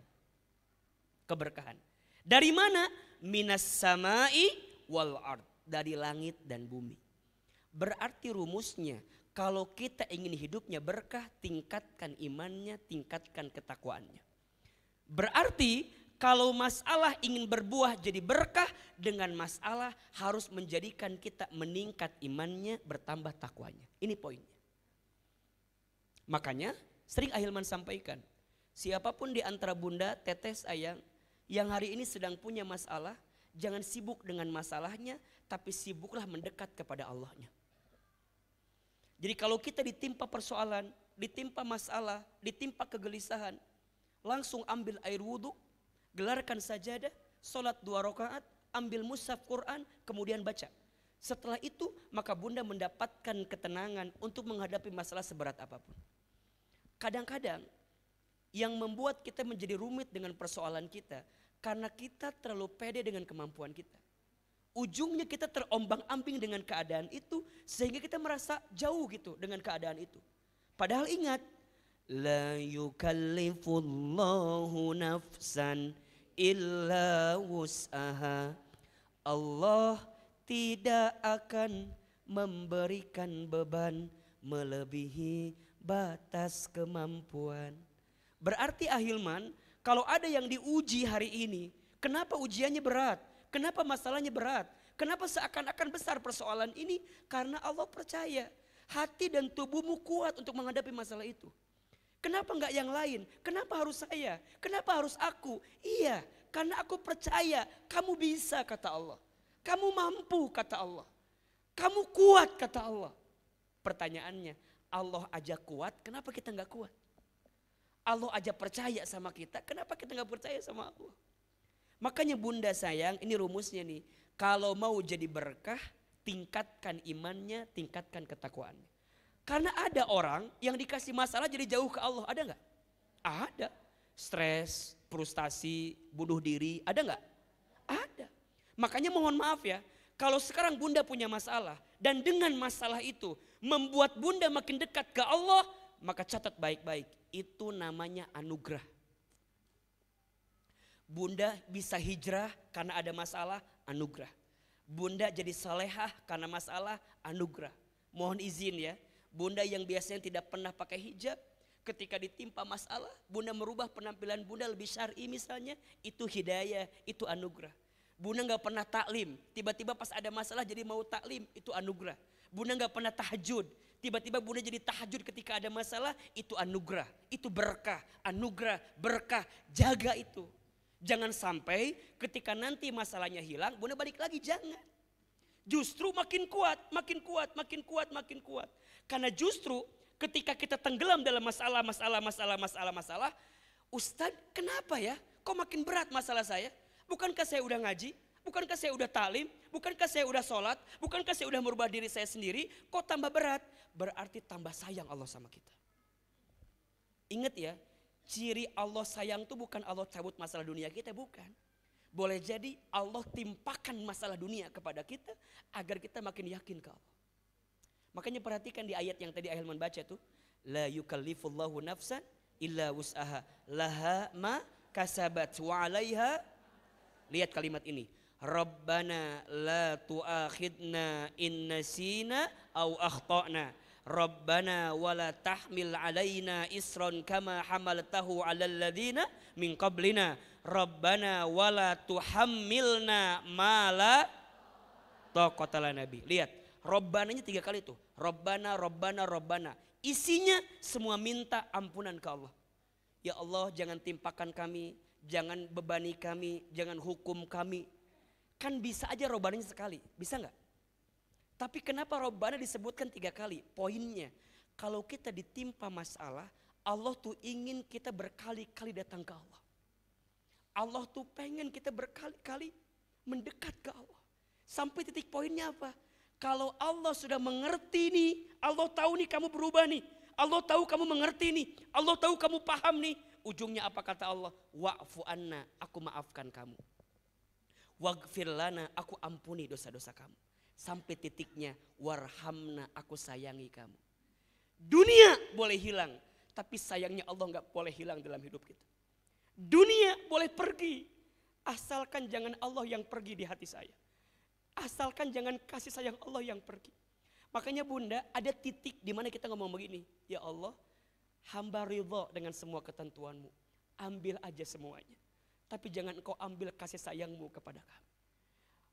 Keberkahan. Dari mana? Minas samai wal ard, dari langit dan bumi. Berarti rumusnya, kalau kita ingin hidupnya berkah, tingkatkan imannya, tingkatkan ketakwaannya. Berarti kalau masalah ingin berbuah jadi berkah, dengan masalah harus menjadikan kita meningkat imannya, bertambah takwanya. Ini poinnya. Makanya sering Ahilman sampaikan, siapapun di antara Bunda, Teteh, sayang, yang hari ini sedang punya masalah, jangan sibuk dengan masalahnya, tapi sibuklah mendekat kepada Allahnya. Jadi kalau kita ditimpa persoalan, ditimpa masalah, ditimpa kegelisahan, langsung ambil air wudhu, gelarkan sajadah, sholat 2 rakaat, ambil mushaf Quran, kemudian baca. Setelah itu maka Bunda mendapatkan ketenangan untuk menghadapi masalah seberat apapun. Kadang-kadang yang membuat kita menjadi rumit dengan persoalan kita, karena kita terlalu pede dengan kemampuan kita. Ujungnya kita terombang-ambing dengan keadaan itu, sehingga kita merasa jauh gitu dengan keadaan itu. Padahal ingat, la yukallifullahu nafsan illa wus'aha. Allah tidak akan memberikan beban melebihi batas kemampuan. Berarti Ahilman, kalau ada yang diuji hari ini, kenapa ujiannya berat? Kenapa masalahnya berat? Kenapa seakan-akan besar persoalan ini? Karena Allah percaya hati dan tubuhmu kuat untuk menghadapi masalah itu. Kenapa enggak yang lain? Kenapa harus saya? Kenapa harus aku? Iya, karena aku percaya kamu bisa, kata Allah. Kamu mampu, kata Allah. Kamu kuat, kata Allah. Pertanyaannya, Allah aja kuat, kenapa kita enggak kuat? Allah aja percaya sama kita, kenapa kita enggak percaya sama Allah? Makanya Bunda sayang, ini rumusnya nih. Kalau mau jadi berkah, tingkatkan imannya, tingkatkan ketakwaannya. Karena ada orang yang dikasih masalah jadi jauh ke Allah, ada nggak? Ada. Stres, frustasi, bunuh diri, ada nggak? Ada. Makanya mohon maaf ya, kalau sekarang Bunda punya masalah dan dengan masalah itu membuat Bunda makin dekat ke Allah, maka catat baik-baik, itu namanya anugerah. Bunda bisa hijrah karena ada masalah, anugerah. Bunda jadi salehah karena masalah, anugerah. Mohon izin ya, bunda yang biasanya tidak pernah pakai hijab, ketika ditimpa masalah, bunda merubah penampilan bunda lebih syar'i misalnya, itu hidayah, itu anugerah. Bunda gak pernah taklim, tiba-tiba pas ada masalah jadi mau taklim, itu anugerah. Bunda gak pernah tahajud, tiba-tiba bunda jadi tahajud ketika ada masalah, itu anugerah, itu berkah, anugerah, berkah, jaga itu. Jangan sampai ketika nanti masalahnya hilang, bunda balik lagi, jangan. Justru makin kuat, makin kuat, makin kuat, makin kuat. Karena justru ketika kita tenggelam dalam masalah, Ustadz kenapa ya? Kok makin berat masalah saya? Bukankah saya udah ngaji? Bukankah saya udah talim? Bukankah saya udah sholat? Bukankah saya udah merubah diri saya sendiri? Kok tambah berat? Berarti tambah sayang Allah sama kita. Ingat ya, ciri Allah sayang itu bukan Allah cabut masalah dunia kita, bukan. Boleh jadi Allah timpakan masalah dunia kepada kita agar kita makin yakin ke Allah. Makanya perhatikan di ayat yang tadi Ahilman baca tuh, la yukallifullahu nafsan illa wus'aha laha ma kasabat wa 'alaiha. Lihat kalimat ini, Rabbana la tu'akhidna in nasina aw akhtana. Rabbana wala tahmil 'alaina isran kama hamaltahu 'alal ladzina min qablina. Rabbana wala tuhammilna mala taqata lana bi. Lihat, Robbananya 3 kali tuh. Robbana, Robbana, Robbana. Isinya semua minta ampunan ke Allah. Ya Allah, jangan timpakan kami, jangan bebani kami, jangan hukum kami. Kan bisa aja Robbananya sekali, bisa nggak? Tapi kenapa Robbana disebutkan 3 kali? Poinnya, kalau kita ditimpa masalah, Allah tuh ingin kita berkali-kali datang ke Allah. Allah tuh pengen kita berkali-kali mendekat ke Allah. Sampai titik poinnya apa? Kalau Allah sudah mengerti nih, Allah tahu nih kamu berubah nih, Allah tahu kamu mengerti nih, Allah tahu kamu paham nih. Ujungnya apa kata Allah? Wa'fu anna, aku maafkan kamu. Waghfir lana, aku ampuni dosa-dosa kamu. Sampai titiknya warhamna, aku sayangi kamu. Dunia boleh hilang, tapi sayangnya Allah gak boleh hilang dalam hidup kita. Dunia boleh pergi, asalkan jangan Allah yang pergi di hati saya. Asalkan jangan kasih sayang Allah yang pergi. Makanya bunda, ada titik di mana kita ngomong begini, ya Allah, hamba ridha dengan semua ketentuanmu. Ambil aja semuanya, tapi jangan engkau ambil kasih sayangmu kepada kami.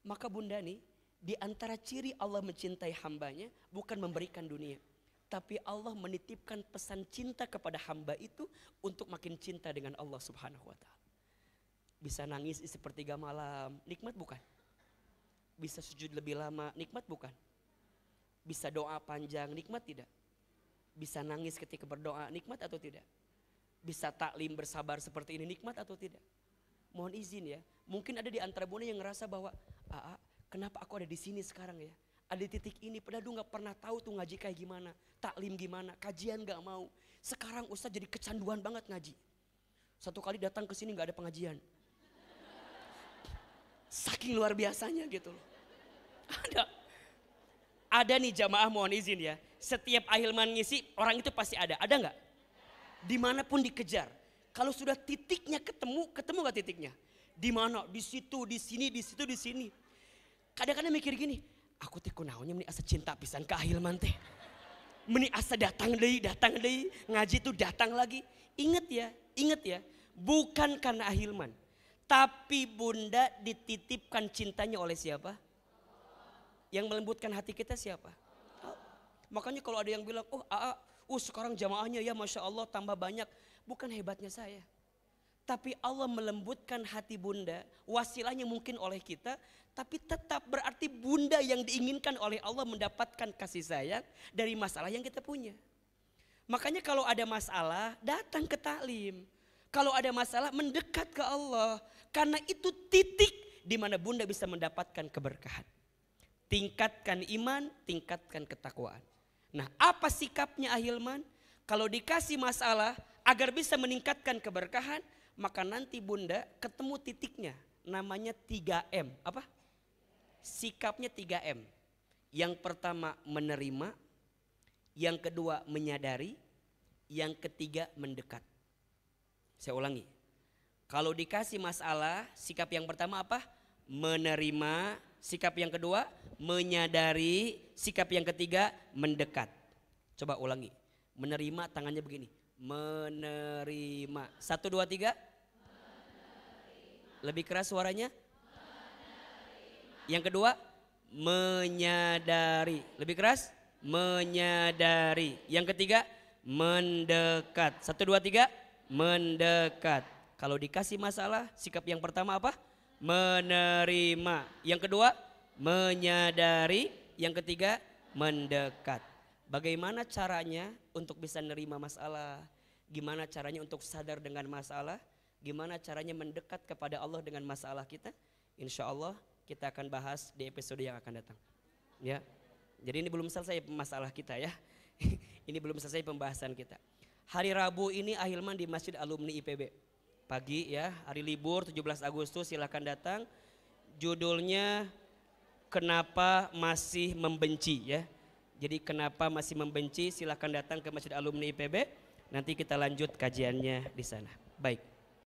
Maka bunda nih, di antara ciri Allah mencintai hambanya bukan memberikan dunia, tapi Allah menitipkan pesan cinta kepada hamba itu untuk makin cinta dengan Allah Subhanahu wa ta'ala. Bisa nangis di sepertiga malam, nikmat bukan? Bisa sujud lebih lama, nikmat bukan? Bisa doa panjang, nikmat tidak? Bisa nangis ketika berdoa, nikmat atau tidak? Bisa taklim bersabar seperti ini, nikmat atau tidak? Mohon izin ya, mungkin ada di antara bunda yang ngerasa bahwa, kenapa aku ada di sini sekarang ya? Ada di titik ini, padahal dulu gak pernah tahu tuh ngaji kayak gimana, taklim gimana, kajian gak mau. Sekarang Ustaz jadi kecanduan banget ngaji. Satu kali datang ke sini gak ada pengajian. Saking luar biasanya gitu loh. Ada nih jamaah, mohon izin ya. Setiap Ahilman ngisi, orang itu pasti ada gak? Dimanapun dikejar. Kalau sudah titiknya ketemu gak titiknya? Di mana? Di situ, di sini, di situ, di sini. Kadang-kadang mikir gini, aku teh kunaonnya meni asa cinta pisan ke Ahilman teh. Meni asa datang deui, ngaji tuh datang lagi. Ingat ya, bukan karena Ahilman. Tapi bunda dititipkan cintanya oleh siapa? Yang melembutkan hati kita siapa? Makanya kalau ada yang bilang, sekarang jamaahnya ya Masya Allah tambah banyak. Bukan hebatnya saya. Tapi Allah melembutkan hati bunda, wasilahnya mungkin oleh kita, tapi tetap berarti bunda yang diinginkan oleh Allah mendapatkan kasih sayang dari masalah yang kita punya. Makanya kalau ada masalah, datang ke taklim. Kalau ada masalah, mendekat ke Allah. Karena itu titik di mana bunda bisa mendapatkan keberkahan. Tingkatkan iman, tingkatkan ketakwaan. Nah, apa sikapnya Ahilman? Kalau dikasih masalah agar bisa meningkatkan keberkahan, maka nanti bunda ketemu titiknya, namanya 3M. Apa? Sikapnya 3M. Yang pertama menerima, yang kedua menyadari, yang ketiga mendekat. Saya ulangi. Kalau dikasih masalah, sikap yang pertama apa? Menerima, sikap yang kedua menyadari, sikap yang ketiga mendekat. Coba ulangi. Menerima tangannya begini. Menerima. 1, 2, 3. Lebih keras suaranya. Yang kedua menyadari. Lebih keras. Menyadari. Yang ketiga mendekat. 1, 2, 3. Mendekat. Kalau dikasih masalah, sikap yang pertama apa? Menerima. Yang kedua menyadari. Yang ketiga mendekat. Bagaimana caranya untuk bisa nerima masalah? Gimana caranya untuk sadar dengan masalah? Gimana caranya mendekat kepada Allah dengan masalah kita? Insya Allah kita akan bahas di episode yang akan datang. Ya, jadi ini belum selesai masalah kita ya. Ini belum selesai pembahasan kita. Hari Rabu ini Ahilman di Masjid Alumni IPB. Pagi ya, hari libur 17 Agustus silahkan datang. Judulnya Kenapa Masih Membenci ya. Jadi kenapa masih membenci, silahkan datang ke Masjid Alumni IPB. Nanti kita lanjut kajiannya di sana. Baik.